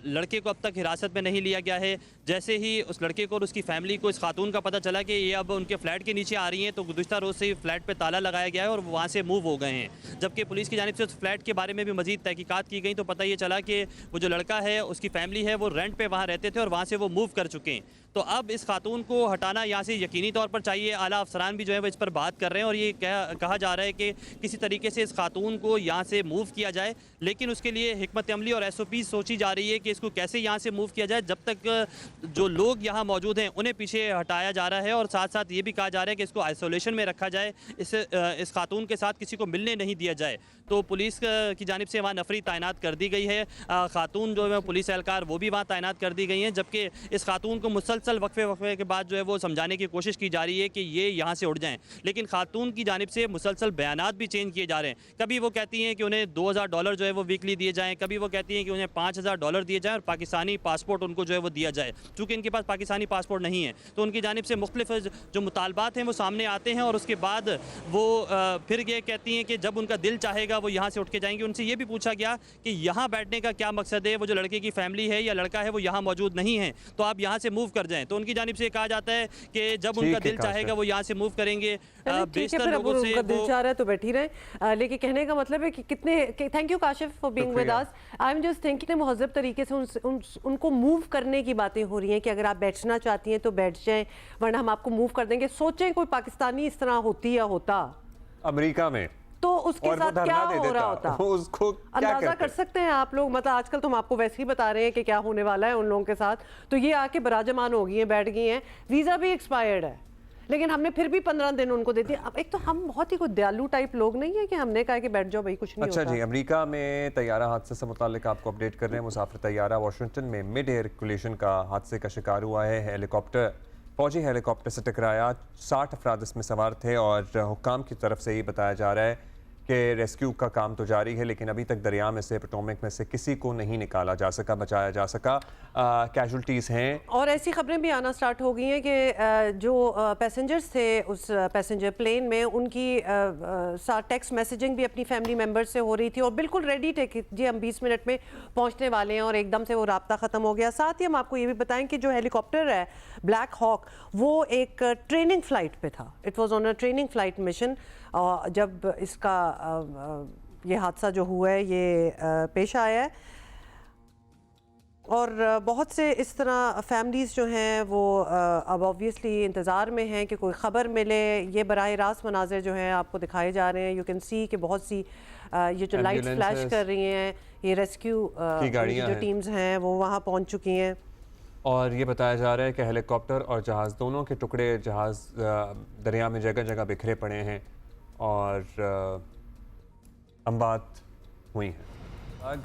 लड़के को अब तक हिरासत में नहीं लिया गया है। जैसे ही उस लड़के को और उसकी फैमिली को, इस खातून का पता चला कि ये अब उनके फ्लैट के नीचे आ रही हैं, तो गुज़िश्ता रोज़ से ही फ्लैट पे ताला लगाया गया है और वहाँ से मूव हो गए हैं। जबकि पुलिस की जानिब से उस फ्लैट के बारे में भी मज़ीद तहकीकात की गई तो पता ये चला कि वो जो लड़का है उसकी फैमिली है वो रेंट पे वहाँ रहते थे और वहाँ से वो मूव कर चुके हैं। तो अब इस खातून को हटाना यहाँ से यकीनी तौर पर चाहिए। आला अफसरान भी जो है वो इस पर बात कर रहे हैं और ये कहा जा रहा है कि किसी तरीके से इस खातून को यहाँ से मूव किया जाए, लेकिन उसके लिए हिकमत अमली और SOP सोची जा रही है कि इसको कैसे यहाँ से मूव किया जाए। जब तक जो लोग यहाँ मौजूद हैं उन्हें पीछे हटाया जा रहा है और साथ साथ ये भी कहा जा रहा है कि इसको आइसोलेशन में रखा जाए, इस खातून के साथ किसी को मिलने नहीं दिया जाए। तो पुलिस की जानिब से वहाँ नफरी तैनात कर दी गई है। खातून जो है पुलिस एहलकार वो भी वहाँ तैनात कर दी गई हैं, जबकि इस खातून को मुसलसल वक्फे के बाद जो है वो समझाने की कोशिश की जा रही है कि ये यहाँ से उठ जाएं, लेकिन खातून की जानिब से मुसलसल बयानात भी चेंज किए जा रहे हैं। कभी वो कहती हैं कि उन्हें $2000 जो है वो वीकली दिए जाएँ, कभी वो कहती हैं कि उन्हें $5000 दिए जाएँ और पाकिस्तानी पासपोर्ट उनको जो है वो दिया जाए। चूँकि इनके पास पाकिस्तानी पासपोर्ट नहीं है तो उनकी जानिब से मुख्तलिफ जो मुतालबात हैं वो सामने आते हैं और उसके बाद वो फिर ये कहती हैं कि जब उनका दिल चाहेगा वो यहाँ से उठ के जाएंगे। उनसे ये भी पूछा गया कि यहाँ बैठने का क्या मकसद है, वो जो लड़के की फैमिली है या लड़का है वो यहाँ मौजूद नहीं है तो आप यहाँ से मूव कर जाएं। तो उनकी जानिब से कहा जाता है कि जब उनका दिल चाहेगा वो यहाँ से मूव करेंगे। बेशतर लोगों से दिल चाह रहा है तो बैठी रहे, लेकिन कहने का मतलब है कि कितने thank you Kashif for being with us. I am just thinking कितने महज़ब तरीके से उनको मूव करने की बातें हो रही हैं कि अगर आप बैठना चाहती हैं तो बैठ जाएं, वरना हम आपको मूव कर देंगे। सोचें कोई पाकिस्तानी इस तरह होती या होता अमेरिका में तो उसके साथ क्या हो रहा होता, उसको अंदाजा कर सकते हैं आप लोग। मतलब आजकल तो हम आपको वैसे ही बता रहे हैं कि क्या होने वाला है उन लोगों के साथ। तो ये आके बराजमान हो गई हैं, बैठ गई हैं, वीज़ा भी एक्सपायर्ड है, लेकिन हमने फिर भी 15 दिन उनको दे दिए। अब एक तो हम बहुत ही कोई दयालु टाइप लोग नहीं है कि हमने कहा कि बैठ जाओ भाई कुछ नहीं अच्छा होता। जी, अमेरिका में तैयारा हादसे से मुताल्लिक आपको अपडेट कर रहे हैं। मुसाफिर तैयारा वाशिंगटन में मिड एयर कोलिशन का हादसे का शिकार हुआ है। हेलीकॉप्टर फौजी हेलीकॉप्टर से टकराया, 60 अफराद इसमें सवार थे और हुक्काम की तरफ से ये बताया जा रहा है कि रेस्क्यू का काम तो जारी है, लेकिन अभी तक दरिया में से, पोटोमैक में से किसी को नहीं निकाला जा सका, बचाया जा सका। कैजुअल्टीज़ हैं और ऐसी खबरें भी आना स्टार्ट हो गई हैं कि जो पैसेंजर्स थे उस पैसेंजर प्लेन में, उनकी साथ टेक्स्ट मैसेजिंग भी अपनी फैमिली मेम्बर से हो रही थी और बिल्कुल रेडी थे कि जी हम 20 मिनट में पहुंचने वाले हैं, और एकदम से वो राब्ता ख़त्म हो गया। साथ ही हम आपको ये भी बताएं कि जो हेलीकॉप्टर है ब्लैक हॉक वो एक ट्रेनिंग फ़्लाइट पे था। It was on a training flight mission जब इसका ये हादसा जो हुआ है ये पेश आया है। और बहुत से इस तरह फैमिलीज़ जो हैं वो अब ऑब्वियसली इंतज़ार में हैं कि कोई ख़बर मिले। ये बराह रास्त मनाज़िर जो हैं आपको दिखाए जा रहे हैं। यू कैन सी कि बहुत सी ये जो लाइट्स फ्लैश कर रही हैं, ये रेस्क्यू की जो टीम्स हैं वो वहाँ पहुँच चुकी हैं। और ये बताया जा रहा है कि हेलीकॉप्टर और जहाज़ दोनों के टुकड़े जहाज़ दरिया में जगह जगह बिखरे पड़े हैं और अम्बात हुई हैं।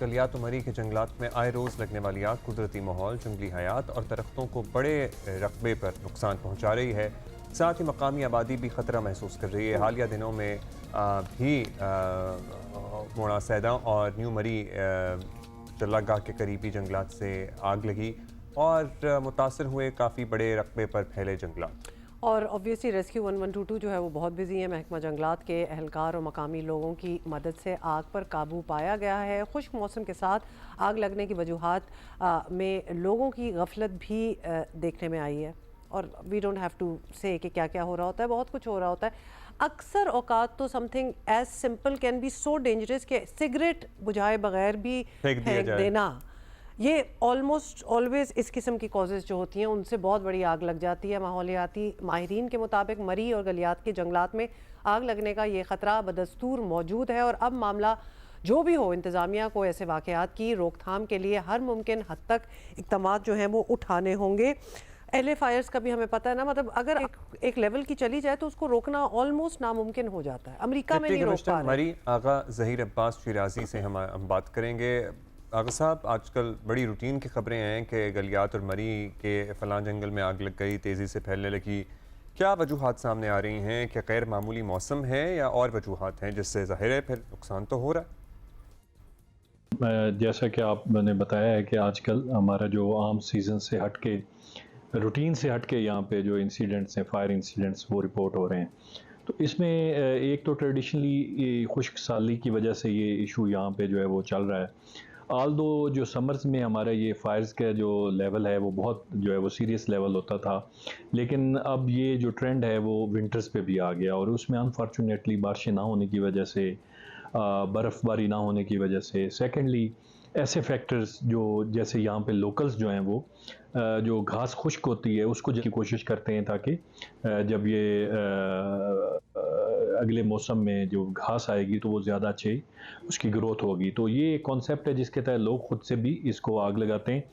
गलियात मरी के जंगलात में आए रोज़ लगने वाली आग कुदरती माहौल, जंगली हयात और दरख्तों को बड़े रकबे पर नुकसान पहुँचा रही है। साथ ही मकामी आबादी भी ख़तरा महसूस कर रही है। हालिया दिनों में भी मोड़ा सैदा और न्यू मरी चल्लागाह के करीबी जंगलात से आग लगी और मुतासर हुए काफ़ी बड़े रकबे पर फैले जंगलात। और ऑब्वियसली रेस्क्यू 1122 जो है वो बहुत बिजी है। महकमा जंगलात के एहलकार और मकामी लोगों की मदद से आग पर काबू पाया गया है। खुश्क मौसम के साथ आग लगने की वजूहात में लोगों की गफलत भी देखने में आई है। और वी डोंट हैव टू से कि क्या क्या हो रहा होता है, बहुत कुछ हो रहा होता है। अक्सर औकात तो something as simple can be so dangerous कि सिगरेट बुझाए बगैर भी फेंक देना, ये ऑलमोस्ट ऑलवेज इस किस्म की कॉजेज़ जो होती हैं उनसे बहुत बड़ी आग लग जाती है। माहौलियाती माहिरीन के मुताबिक मरी और गलियात के जंगलात में आग लगने का ये ख़तरा बदस्तूर मौजूद है। और अब मामला जो भी हो, इंतज़ामिया को ऐसे वाक़यात की रोकथाम के लिए हर मुमकिन हद तक इक़दामात जो हैं वो उठाने होंगे। LA फायर्स का भी हमें पता है ना, मतलब अगर एक लेवल की चली जाए तो उसको रोकना ऑलमोस्ट नामुमकिन हो जाता है। अमेरिका में नहीं रोक पा रहे। मरी आगा ज़हीर अब्बास शिराजी से हम बात करेंगे। आगा साहब, आजकल बड़ी रूटीन की खबरें हैं कि गलियात और मरी के फ़लाँ जंगल में आग लग गई, तेज़ी से फैलने लगी। क्या वजूहात सामने आ रही हैं? क्या गैर मामूली मौसम है या और वजूहात हैं जिससे ज़ाहिर है फिर नुकसान तो हो रहा है? जैसा कि आपने बताया है कि आजकल हमारा जो आम सीज़न से हट के रूटीन से हट के यहाँ पे जो इंसिडेंट्स हैं, फायर इंसिडेंट्स, वो रिपोर्ट हो रहे हैं। तो इसमें एक तो ट्रेडिशनली खुश्क साली की वजह से ये इशू यहाँ पे जो है वो चल रहा है। आल्दो जो समर्स में हमारा ये फायर्स का जो लेवल है वो बहुत जो है वो सीरियस लेवल होता था, लेकिन अब ये जो ट्रेंड है वो विंटर्स पे भी आ गया और उसमें अनफॉर्चुनेटली बारिशें ना होने की वजह से, बर्फ़बारी ना होने की वजह से, सेकेंडली ऐसे फैक्टर्स जो जैसे यहाँ पे लोकल्स जो हैं वो जो घास खुश्क होती है उसको की कोशिश करते हैं ताकि जब ये अगले मौसम में जो घास आएगी तो वो ज़्यादा अच्छी उसकी ग्रोथ होगी। तो ये एक कॉन्सेप्ट है जिसके तहत लोग खुद से भी इसको आग लगाते हैं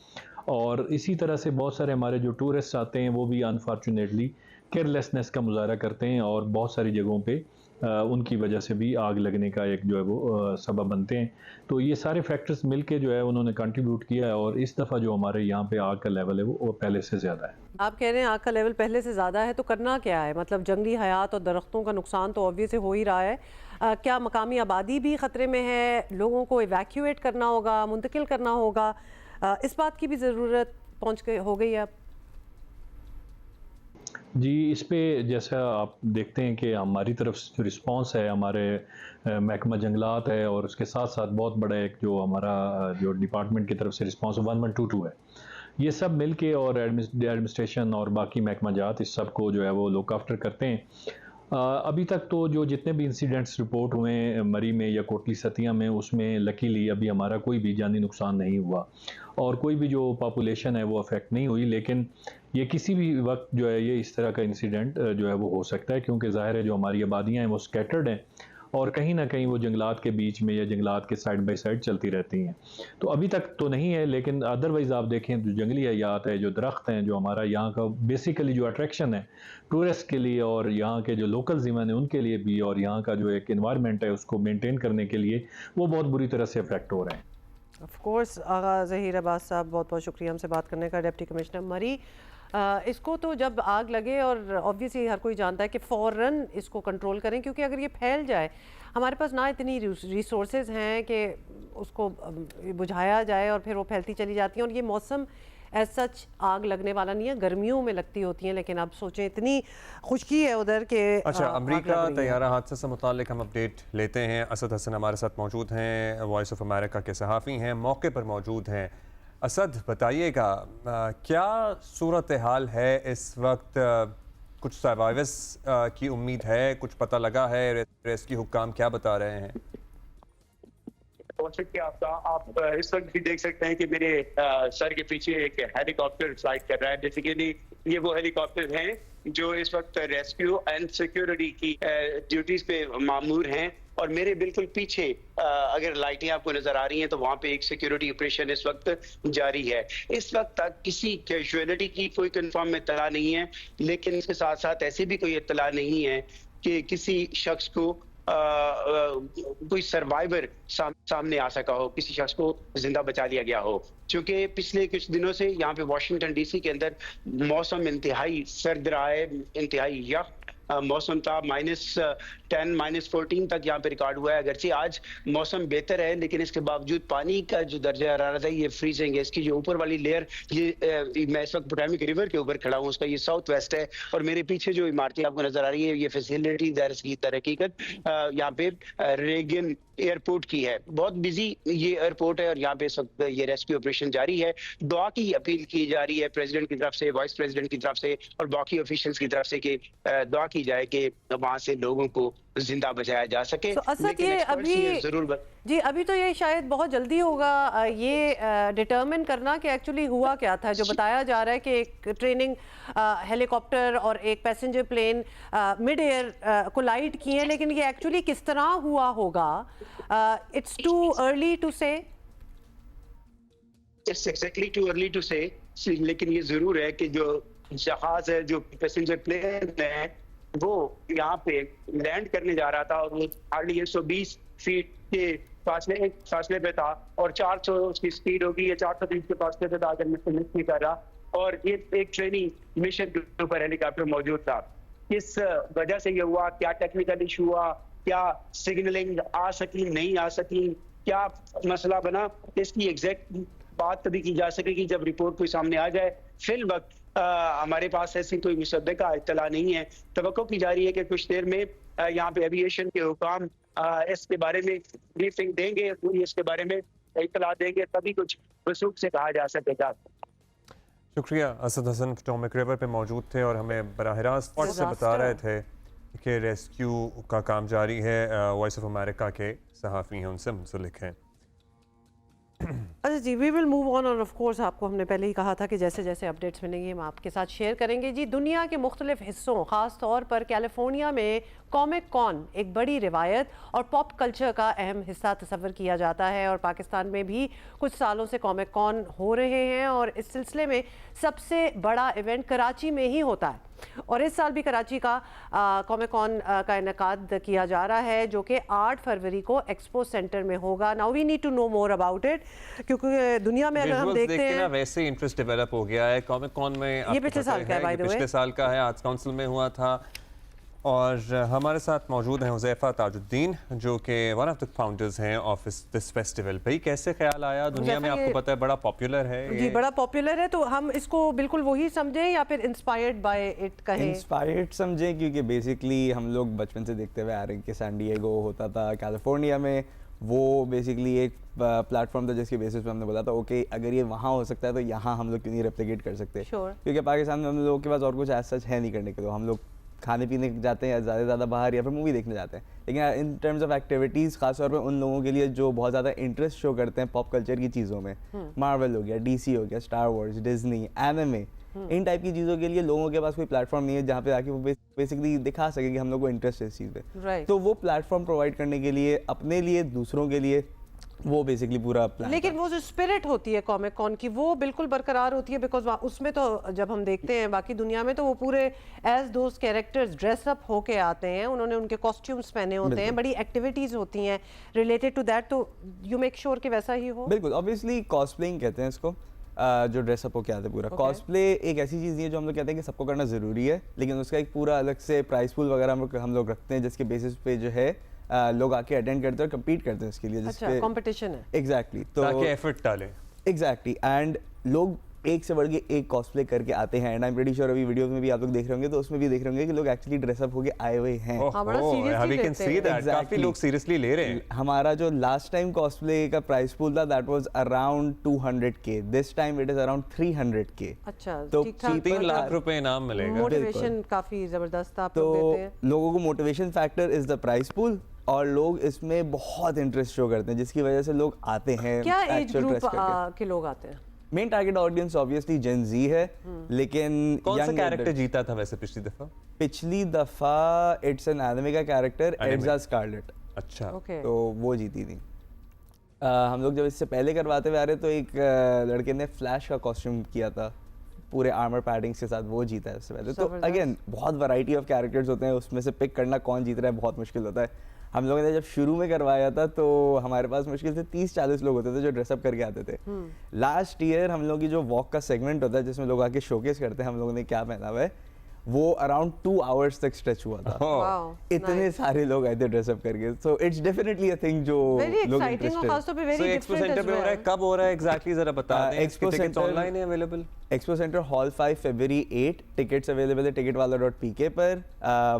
और इसी तरह से बहुत सारे हमारे जो टूरिस्ट आते हैं वो भी अनफॉर्चुनेटली केयरलेसनेस का मुजाहरा करते हैं और बहुत सारी जगहों पे उनकी वजह से भी आग लगने का एक जो है वो सबब बनते हैं। तो ये सारे फैक्टर्स मिलके जो है उन्होंने कंट्रीब्यूट किया है और इस दफ़ा जो हमारे यहाँ पे आग का लेवल है वो पहले से ज़्यादा है। आप कह रहे हैं आग का लेवल पहले से ज़्यादा है, तो करना क्या है? मतलब जंगली हयात और दरख्तों का नुकसान तो ऑब्वियस हो ही रहा है, क्या मकामी आबादी भी ख़तरे में है? लोगों को इवैक्यूएट करना होगा, मुंतकिल करना होगा, इस बात की भी ज़रूरत हो गई है अब? जी, इस पे जैसा आप देखते हैं कि हमारी तरफ से जो रिस्पांस है, हमारे महकमा जंगलात है और उसके साथ साथ बहुत बड़ा एक जो हमारा जो डिपार्टमेंट की तरफ से रिस्पांस 1122 है, ये सब मिलके और एडमिनिस्ट्रेशन और बाकी महकमा जात इस सब को जो है वो लुक आफ्टर करते हैं। अभी तक तो जो जितने भी इंसिडेंट्स रिपोर्ट हुए हैं मरी में या कोटली सतिया में, उसमें लकीली अभी हमारा कोई भी जानी नुकसान नहीं हुआ और कोई भी जो पॉपुलेशन है वो अफेक्ट नहीं हुई, लेकिन ये किसी भी वक्त जो है ये इस तरह का इंसिडेंट जो है वो हो सकता है क्योंकि ज़ाहिर है जो हमारी आबादियाँ हैं वो स्कैटर्ड हैं और कहीं ना कहीं वो जंगलात के बीच में या जंगलात के साइड बाय साइड चलती रहती हैं। तो अभी तक तो नहीं है, लेकिन अदरवाइज़ आप देखें जो जंगली हयात है, जो दरख्त हैं, जो हमारा यहाँ का बेसिकली जो अट्रैक्शन है टूरिस्ट के लिए और यहाँ के जो लोकल ज़िमन है उनके लिए भी और यहाँ का जो एक इन्वायरमेंट है उसको मेनटेन करने के लिए वो बहुत बुरी तरह से अफेक्ट हो रहे हैं। ऑफ कोर्स आगा ज़हीर अब्बास साहब, बहुत बहुत शुक्रिया हमसे बात करने का। डिप्टी कमिश्नर मरी, इसको तो जब आग लगे और ऑब्वियसली हर कोई जानता है कि फ़ौरन इसको कंट्रोल करें, क्योंकि अगर ये फैल जाए, हमारे पास ना इतनी रिसोर्सेज हैं कि उसको बुझाया जाए और फिर वो फैलती चली जाती हैं। और ये मौसम एज सच आग लगने वाला नहीं है, गर्मियों में लगती होती हैं, लेकिन अब सोचें इतनी खुश्की है उधर के। अच्छा, अमेरिका तैयारा हादसे से मुताल्लिक हम अपडेट लेते हैं। असद हसन हमारे साथ मौजूद हैं, वॉइस ऑफ अमेरिका के सहाफ़ी हैं, मौके पर मौजूद हैं। असद, बताइएगा क्या सूरत हाल है इस वक्त? कुछ सर्वाइवर्स की उम्मीद है? कुछ पता लगा है? रेस्क्यू हुक्काम क्या बता रहे हैं? आप इस वक्त भी देख सकते हैं कि मेरे सर के पीछे एक हेलीकॉप्टर फ्लाइट कर रहा है। बेसिकली ये वो हेलीकॉप्टर हैं जो इस वक्त रेस्क्यू एंड सिक्योरिटी की ड्यूटीज पे मामूर हैं और मेरे बिल्कुल पीछे अगर लाइटें आपको नजर आ रही हैं तो वहाँ पे एक सिक्योरिटी ऑपरेशन इस वक्त जारी है। इस वक्त तक किसी कैजुअलिटी की कोई कंफर्म में इत्तला नहीं है, लेकिन इसके साथ साथ ऐसी भी कोई इत्तला नहीं है कि किसी शख्स को कोई सर्वाइवर सामने आ सका हो, किसी शख्स को जिंदा बचा लिया गया हो। क्योंकि पिछले कुछ दिनों से यहाँ पे वाशिंगटन डीसी के अंदर मौसम इंतहाई सर्द रहा है, इंतहाई यख मौसम था। -10 -14 तक यहाँ पे रिकॉर्ड हुआ है। अगरचे आज मौसम बेहतर है, लेकिन इसके बावजूद पानी का जो दर्जा हरारत है ये फ्रीजिंग है। इसकी जो ऊपर वाली लेयर, ये मैं इस वक्त पोटोमैक रिवर के ऊपर खड़ा हूँ, उसका ये साउथ वेस्ट है और मेरे पीछे जो इमारतें आपको नजर आ रही है ये फैसिलिटी दर हकीकत यहाँ पे रेगन एयरपोर्ट की है। बहुत बिजी ये एयरपोर्ट है और यहाँ पे इस वक्त ये रेस्क्यू ऑपरेशन जारी है। दुआ की अपील की जा रही है प्रेसिडेंट की तरफ से, वाइस प्रेसिडेंट की तरफ से और बाकी ऑफिशियल्स की तरफ से कि दुआ की जाए कि वहां से लोगों को जिंदा बचाया जा सके। तो असद ये अभी जी अभी तो ये शायद बहुत जल्दी होगा ये डिटरमिन करना कि एक्चुअली हुआ क्या था। जो बताया जा रहा है कि एक ट्रेनिंग हेलीकॉप्टर और एक passenger plane mid air collide किए हैं, लेकिन ये एक्चुअली किस तरह हुआ होगा, it's too early to say. It's exactly too early to say, लेकिन ये जरूर है कि जो जहाज है, जो पैसेंजर प्लेन है, वो यहाँ पे लैंड करने जा रहा था और वो हार्डली 120 फीट के फासले पे था और 400 उसकी स्पीड होगी या 430 के फासले पे था अगर मैं मिस नहीं कर रहा। और ये एक ट्रेनिंग मिशन के ऊपर हेलीकॉप्टर मौजूद था। किस वजह से ये हुआ, क्या टेक्निकल इशू हुआ, क्या सिग्नलिंग आ सकी नहीं आ सकी, क्या मसला बना, इसकी एग्जैक्ट बात तभी की जा सकेगी जब रिपोर्ट कोई सामने आ जाए। फिल वक्त हमारे पास ऐसी कोई मुसद्दका इत्तला नहीं है। तवक्को की जा रही है कि कुछ देर में यहाँ पे एविएशन के हुकाम इसके बारे में ब्रीफिंग देंगे, पूरी इसके बारे में इत्तला देंगे, तभी कुछ वसूख से कहा जा सकेगा। शुक्रिया। असद हसन टॉमिक रिवर पे मौजूद थे और हमें बराह रास्त से बता रहे थे कि रेस्क्यू का काम जारी है। वॉइस ऑफ अमेरिका के सहाफ़ी हैं, उनसे मुंसलिक हैं। अच्छा जी, वी विल मूव ऑन। और ऑफ कोर्स आपको हमने पहले ही कहा था कि जैसे जैसे अपडेट्स मिलेंगे हम आपके साथ शेयर करेंगे। जी, दुनिया के मुख्तलिफ हिस्सों, ख़ास तौर पर कैलिफोर्निया में कॉमिक कॉन एक बड़ी रिवायत और पॉप कल्चर का अहम हिस्सा तस्वर किया जाता है और पाकिस्तान में भी कुछ सालों से कॉमिक कॉन हो रहे हैं और इस सिलसिले में सबसे बड़ा इवेंट कराची में ही होता है और इस साल भी कराची का कॉमिक कॉन का इनेकाद किया जा रहा है जो कि 8 फरवरी को एक्सपो सेंटर में होगा। Now we need to know more about it, क्योंकि दुनिया में अगर हम देखते हैं ना वैसे ही इंटरेस्ट डेवलप हो गया है कॉमिक कॉन में। ये पिछले साल का है, बाय द वे पिछले साल का है, आर्ट्स काउंसिल में हुआ था। और हमारे साथ मौजूद हैं हुज़ैफ़ा ताजुद्दीन जो कि वन ऑफ द फाउंडर्स हैं ऑफ दिस फेस्टिवल। भाई कैसे ख्याल आया? दुनिया में आपको पता है बड़ा पॉपुलर है जी, बड़ा पॉपुलर है, तो हम इसको बिल्कुल वही समझें या फिर इंस्पायर्ड बाय इट कहें? इंस्पायर्ड समझें, क्योंकि बेसिकली हम लोग बचपन से देखते हुए आ रहे हैं कि सैन डिएगो होता था कैलिफोर्निया में, वो बेसिकली एक प्लेटफॉर्म था जिसके बेसिस पे हमने बोला था ओके अगर ये वहाँ हो सकता है तो यहाँ हम लोग क्यों नहीं रेप्लिकेट कर सकते। क्योंकि पाकिस्तान में हम लोगों के पास और कुछ ऐसा सच है नहीं करने के, तो हम लोग खाने पीने जाते हैं या ज़्यादा से ज़्यादा बाहर या फिर मूवी देखने जाते हैं। लेकिन इन टर्म्स ऑफ एक्टिविटीज़ खासतौर पर उन लोगों के लिए जो बहुत ज़्यादा इंटरेस्ट शो करते हैं पॉप कल्चर की चीज़ों में, मार्वल हो गया, डीसी हो गया, स्टार वॉर्स, डिज्नी, एनिमे, इन टाइप की चीज़ों के लिए लोगों के पास कोई प्लेटफॉर्म नहीं है जहाँ पे आके वो बेसिकली दिखा सके कि हम लोग को इंटरेस्ट है इस चीज़ पे। तो वो प्लेटफॉर्म प्रोवाइड करने के लिए अपने लिए, दूसरों के लिए, वो बेसिकली पूरा प्लान। लेकिन वो जो स्पिरिट होती है कॉमिक कॉन की वो बिल्कुल बरकरार होती है, बिकॉज उसमें तो जब हम देखते हैं बाकी दुनिया में तो वो पूरे as those characters dress up होके आते हैं, उन्होंने उनके कॉस्ट्यूम्स पहने होते हैं, बड़ी एक्टिविटीज होती हैं रिलेटेड टू दैट, तो यू मेक श्योर कि वैसा ही हो। बिल्कुल, ऑब्वियसली कॉस्प्लेइंग कहते हैं इसको, जो ड्रेसअप होके आते हैं पूरा। कॉस्प्ले एक ऐसी चीज़ है जो हम लोग कहते हैं कि सबको करना ज़रूरी है, लेकिन उसका एक पूरा अलग से प्राइस पूल वगैरह हम लोग रखते हैं जिसके बेसिस पे जो है लोग आके अटेंड करते हैं और कम्पीट करते हैं इसके लिए, जिसपे कंपटीशन है। एग्जैक्टली, तो ताकि एफर्ट डालें। एग्जैक्टली, एंड लोग एक से बढ़ के एक कॉस्प्ले करके आते हैं, and I am pretty sure अभी वीडियोस में भी आप लोग देख रहे होंगे तो उसमें भी देख रहे होंगे कि लोग एक्चुअली ड्रेसअप होके आए हुए हैं। काफी लोग सीरियसली ले रहे हैं। हमारा जो लास्ट टाइम कॉस्प्ले का प्राइस पूल था that was around 200K, this time it is around 300K। अच्छा, तो 3 लाख रुपए इनाम मिलेगा। मोटिवेशन काफी जबरदस्त आप लोग देते हैं। तो लोगों को motivation factor is the price pool और लोग इसमें बहुत इंटरेस्ट शो करते हैं जिसकी वजह से लोग आते हैं। क्या एज ग्रुप के लोग आते हैं? मेन टारगेट ऑडियंस ऑब्वियसली जेन ज़ी है, लेकिन कौन सा कैरेक्टर जीता था वैसे पिछली दफा? पिछली दफा इट्स एन एनिमे का कैरेक्टर एल्सा स्कारलेट। अच्छा, तो वो जीती थी। हम लोग जब इससे पहले करवाते हुए आ रहे तो एक लड़के ने फ्लैश का कॉस्ट्यूम किया था पूरे आर्मर पैडिंग्स के साथ, वो जीता है उससे पहले। तो अगेन बहुत वैरायटी ऑफ कैरेक्टर्स होते हैं, उसमें से पिक करना कौन जीत रहा है बहुत मुश्किल होता है। हम लोगों ने जब शुरू में करवाया था तो हमारे पास मुश्किल से 30-40 लोग होते थे जो ड्रेसअप करके आते थे। लास्ट ईयर हम लोग की जो वॉक का सेगमेंट होता है जिसमें लोग आके शोकेस करते हैं हम लोगों ने क्या पहना हुआ है, वो अराउंड 2 hours तक स्ट्रेच हुआ था। इतने सारे लोग आए थे ड्रेसअप करके, so it's definitely a thing जो लोग इंटरेस्टेड। सो एक्सपो सेंटर पे हो रहा है, कब हो रहा है एग्जैक्टली जरा बता दें। एक्सपो सेंटर ऑनलाइन है available. Expo centre hall 5 February 8, tickets available है ticketwala.pk पर।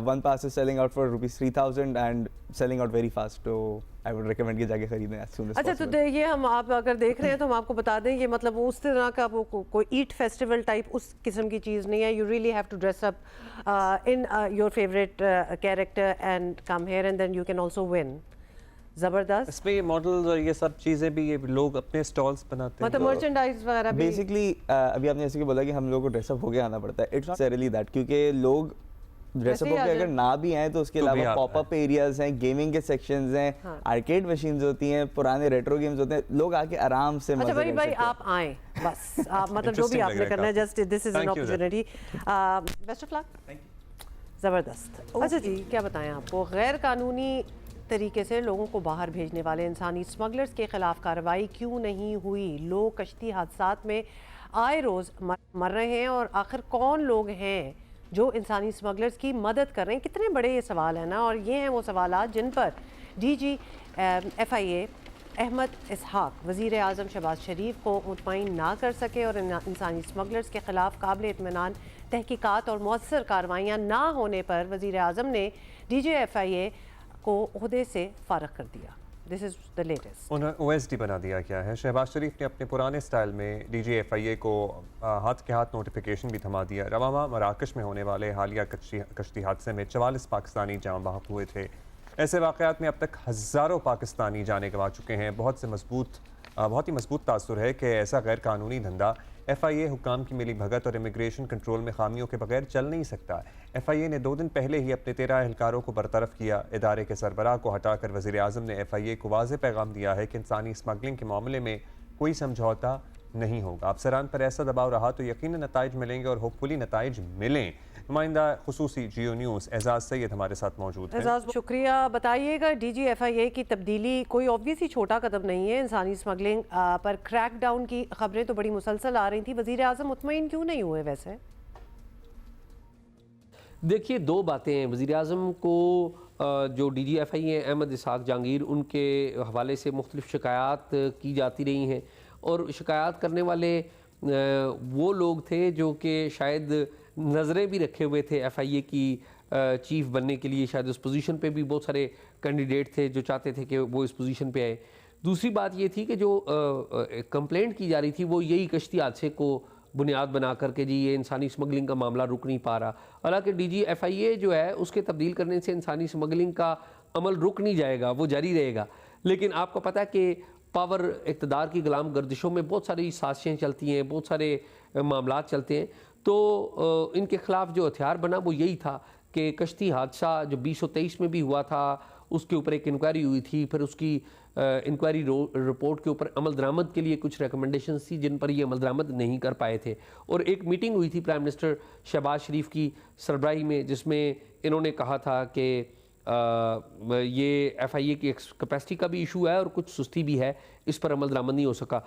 One pass is selling out for ₹3,000 and selling out very fast, तो आई वुड रिकमेंड कि जाके खरीदें एज सून एज पॉसिबल। अच्छा, तो ये हम आप अगर देख रहे हैं तो हम आपको बता दें कि मतलब वो उस तरह का वो कोई ईट फेस्टिवल टाइप उस किस्म की चीज़ नहीं है। You really have to dress up in your favourite character and come here and then you can also win. जबरदस्त। इसमें ये मॉडल्स और ये सब चीजें भी ये लोग अपने स्टॉल्स बनाते हैं, मतलब मर्चेंडाइज वगैरह भी। बेसिकली अभी आपने जैसे कि बोला कि हम लोग को ड्रेसअप होके आना पड़ता है, इट्स नॉट नेसेसरली दैट, क्योंकि लोग ड्रेसअप होके अगर ना भी आए तो उसके अलावा पॉपअप एरियाज हैं, गेमिंग के सेक्शंस हैं, आर्केड मशीन्स होती हैं, पुराने रेट्रो गेम्स होते हैं, लोग आके आराम से मजे कर सकते हैं। भाई आप आए बस, आप मतलब जो भी आपने करना है, just this is an opportunity. Best of luck. जबरदस्त। अच्छा जी, क्या बताएं आपको, गैर कानूनी तरीके से लोगों को बाहर भेजने वाले इंसानी स्मगलर्स के खिलाफ कार्रवाई क्यों नहीं हुई? लोग कश्ती हादसात में आए रोज़ मर रहे हैं और आखिर कौन लोग हैं जो इंसानी स्मगलर्स की मदद कर रहे हैं? कितने बड़े ये सवाल है ना, और ये हैं वो सवाल जिन पर DG FIA अहमद इसहाक वज़ीर आज़म शहबाज शरीफ को मुतमईन ना कर सके और इंसानी स्मगलर्स के खिलाफ काबिल इत्मीनान तहकीकात और मौसर कार्रवाइयाँ ना होने पर वज़ीर आज़म ने DGFIA को ओहदे से फ़ारग कर दिया। This is the latest. उन्हें OSD बना दिया गया है। शहबाज शरीफ ने अपने पुराने स्टाइल में DGFIA को हाथ के हाथ नोटिफिकेशन भी थमा दिया। रवा मराकश में होने वाले हालिया कश्ती हादसे में 44 पाकिस्तानी जाँ बहक हुए थे। ऐसे वाक़यात में अब तक हज़ारों पाकिस्तानी जाने गंवा चुके हैं। बहुत ही मजबूत तासुर है कि ऐसा गैर कानूनी धंधा FIA हुक्काम की मिली भगत और इमिग्रेशन कंट्रोल में खामियों के बगैर चल नहीं सकता। FIA ने 2 दिन पहले ही अपने 13 एहलकारों को बरतरफ किया। इदारे के सरबराह को हटाकर वज़ीर आज़म ने FIA को वाज़ेह पैगाम दिया है कि इंसानी स्मगलिंग के मामले में कोई समझौता नहीं होगा। अफसरान पर ऐसा दबाव रहा तो यकीनन नताइज मिलेंगे और होपफुली नताइज मिलें। नुमाइंदा खुसूसी जियो न्यूज़ एजाज सैयद हमारे साथ मौजूद है। एजाज शुक्रिया। बताइएगा DGFIA की तब्दीली कोई ऑब्वियसली छोटा कदम नहीं है। इंसानी स्मगलिंग पर क्रैक डाउन की खबरें तो बड़ी मुसलसल आ रही थी। वज़ीर आज़म मुतमईन क्यों नहीं हुए? वैसे देखिए, 2 बातें हैं। वज़ीर आज़म को जो DGFIA अहमद इसहाक जहांगीर उनके हवाले से मुख्तलिफ शिकायत की जाती रही हैं और शिकायत करने वाले वो लोग थे जो कि शायद नज़रें भी रखे हुए थे FIA की चीफ़ बनने के लिए। शायद उस पोजीशन पे भी बहुत सारे कैंडिडेट थे जो चाहते थे कि वो इस पोजीशन पे आए। दूसरी बात ये थी कि जो कंप्लेंट की जा रही थी वो यही कश्ती हादसे को बुनियाद बना करके जी ये इंसानी स्मगलिंग का मामला रुक नहीं पा रहा। हालांकि DGFIA जो है उसके तब्दील करने से इंसानी स्मगलिंग का अमल रुक नहीं जाएगा, वो जारी रहेगा। लेकिन आपको पता है कि पावर इक़्तिदार की गुलाम गर्दिशों में बहुत सारी साजिशें चलती हैं, बहुत सारे मामला चलते हैं। तो इनके ख़िलाफ़ जो हथियार बना वो यही था कि कश्ती हादसा जो 2023 में भी हुआ था उसके ऊपर एक इंक्वायरी हुई थी। फिर उसकी इंक्वायरी रिपोर्ट के ऊपर अमल दरामद के लिए कुछ रिकमेंडेशंस थी जिन पर ये अमल दरामद नहीं कर पाए थे। और एक मीटिंग हुई थी प्राइम मिनिस्टर शहबाज शरीफ की सरबराही में जिसमें इन्होंने कहा था कि ये FIA की कैपेसिटी का भी इशू है और कुछ सुस्ती भी है, इस पर अमल दरामद नहीं हो सका।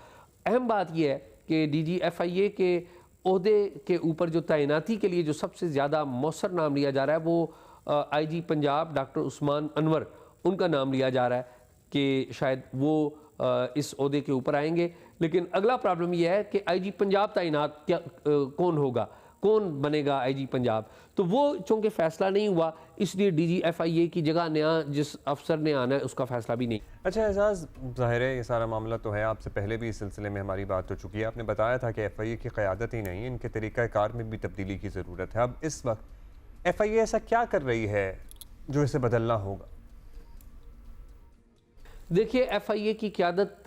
अहम बात यह है कि DGFIA के ओहदे के ऊपर जो तैनाती के लिए जो सबसे ज़्यादा मौसर नाम लिया जा रहा है वो IG पंजाब डॉक्टर उस्मान अनवर उनका नाम लिया जा रहा है कि शायद वो इस ओहदे के ऊपर आएंगे। लेकिन अगला प्रॉब्लम यह है कि IG पंजाब तैनात कौन होगा, कौन बनेगा IG पंजाब? तो वो चूँकि फ़ैसला नहीं हुआ इसलिए DGFIA की जगह नया जिस अफसर ने आना है उसका फ़ैसला भी नहीं। अच्छा एजाज, ज़ाहिर है ये सारा मामला तो है, आपसे पहले भी इस सिलसिले में हमारी बात हो चुकी है। आपने बताया था कि FIA की क़यादत ही नहीं, इनके तरीक़ाकार में भी तब्दीली की ज़रूरत है। अब इस वक्त FIA ऐसा क्या कर रही है जो इसे बदलना होगा? देखिए, FIA की क़यादत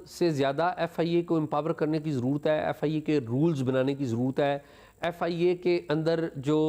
से ज़्यादा FIA को एम्पावर करने की ज़रूरत है। FIA के रूल्स बनाने की ज़रूरत है। FIA के अंदर जो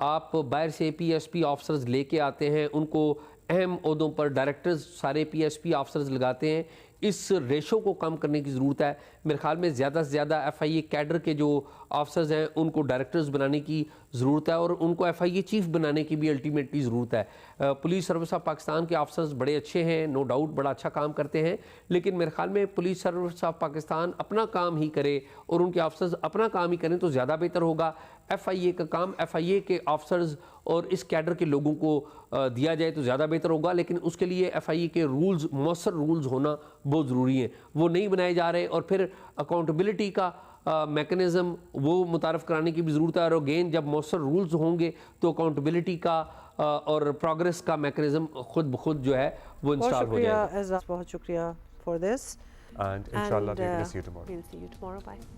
आप बाहर से PSP ऑफिसर्स लेके आते हैं उनको अहम ओहदों पर डायरेक्टर्स सारे PSP ऑफिसर्स लगाते हैं। इस रेशो को कम करने की ज़रूरत है। मेरे ख्याल में ज़्यादा से ज़्यादा FIA कैडर के जो ऑफिसर्स हैं उनको डायरेक्टर्स बनाने की ज़रूरत है और उनको FIA चीफ़ बनाने की भी अल्टीमेटली ज़रूरत है। पुलिस सर्विस ऑफ पाकिस्तान के ऑफिसर्स बड़े अच्छे हैं, नो डाउट बड़ा अच्छा काम करते हैं, लेकिन मेरे ख्याल में पुलिस सर्विस ऑफ पाकिस्तान अपना काम ही करे और उनके ऑफिसर्स अपना काम ही करें तो ज़्यादा बेहतर होगा। FIA का काम FIA के ऑफिसर्स और इस कैडर के लोगों को दिया जाए तो ज़्यादा बेहतर होगा। लेकिन उसके लिए FIA के रूल्स, मौसर रूल्स होना बहुत ज़रूरी है, वो नहीं बनाए जा रहे। और फिर अकाउंटेबिलिटी का मैकेनिज़्म वो मुतारफ़ कराने की भी ज़रूरत है। और अगेन जब मौसर रूल्स होंगे तो अकाउंटेबिलिटी का और प्रोग्रेस का मैकेनिज़्म खुद ब खुद जो है वो इंस्टॉल हो जाएगा। बहुत शुक्रिया for this and inshallah we will see you tomorrow. We'll see you tomorrow. Bye.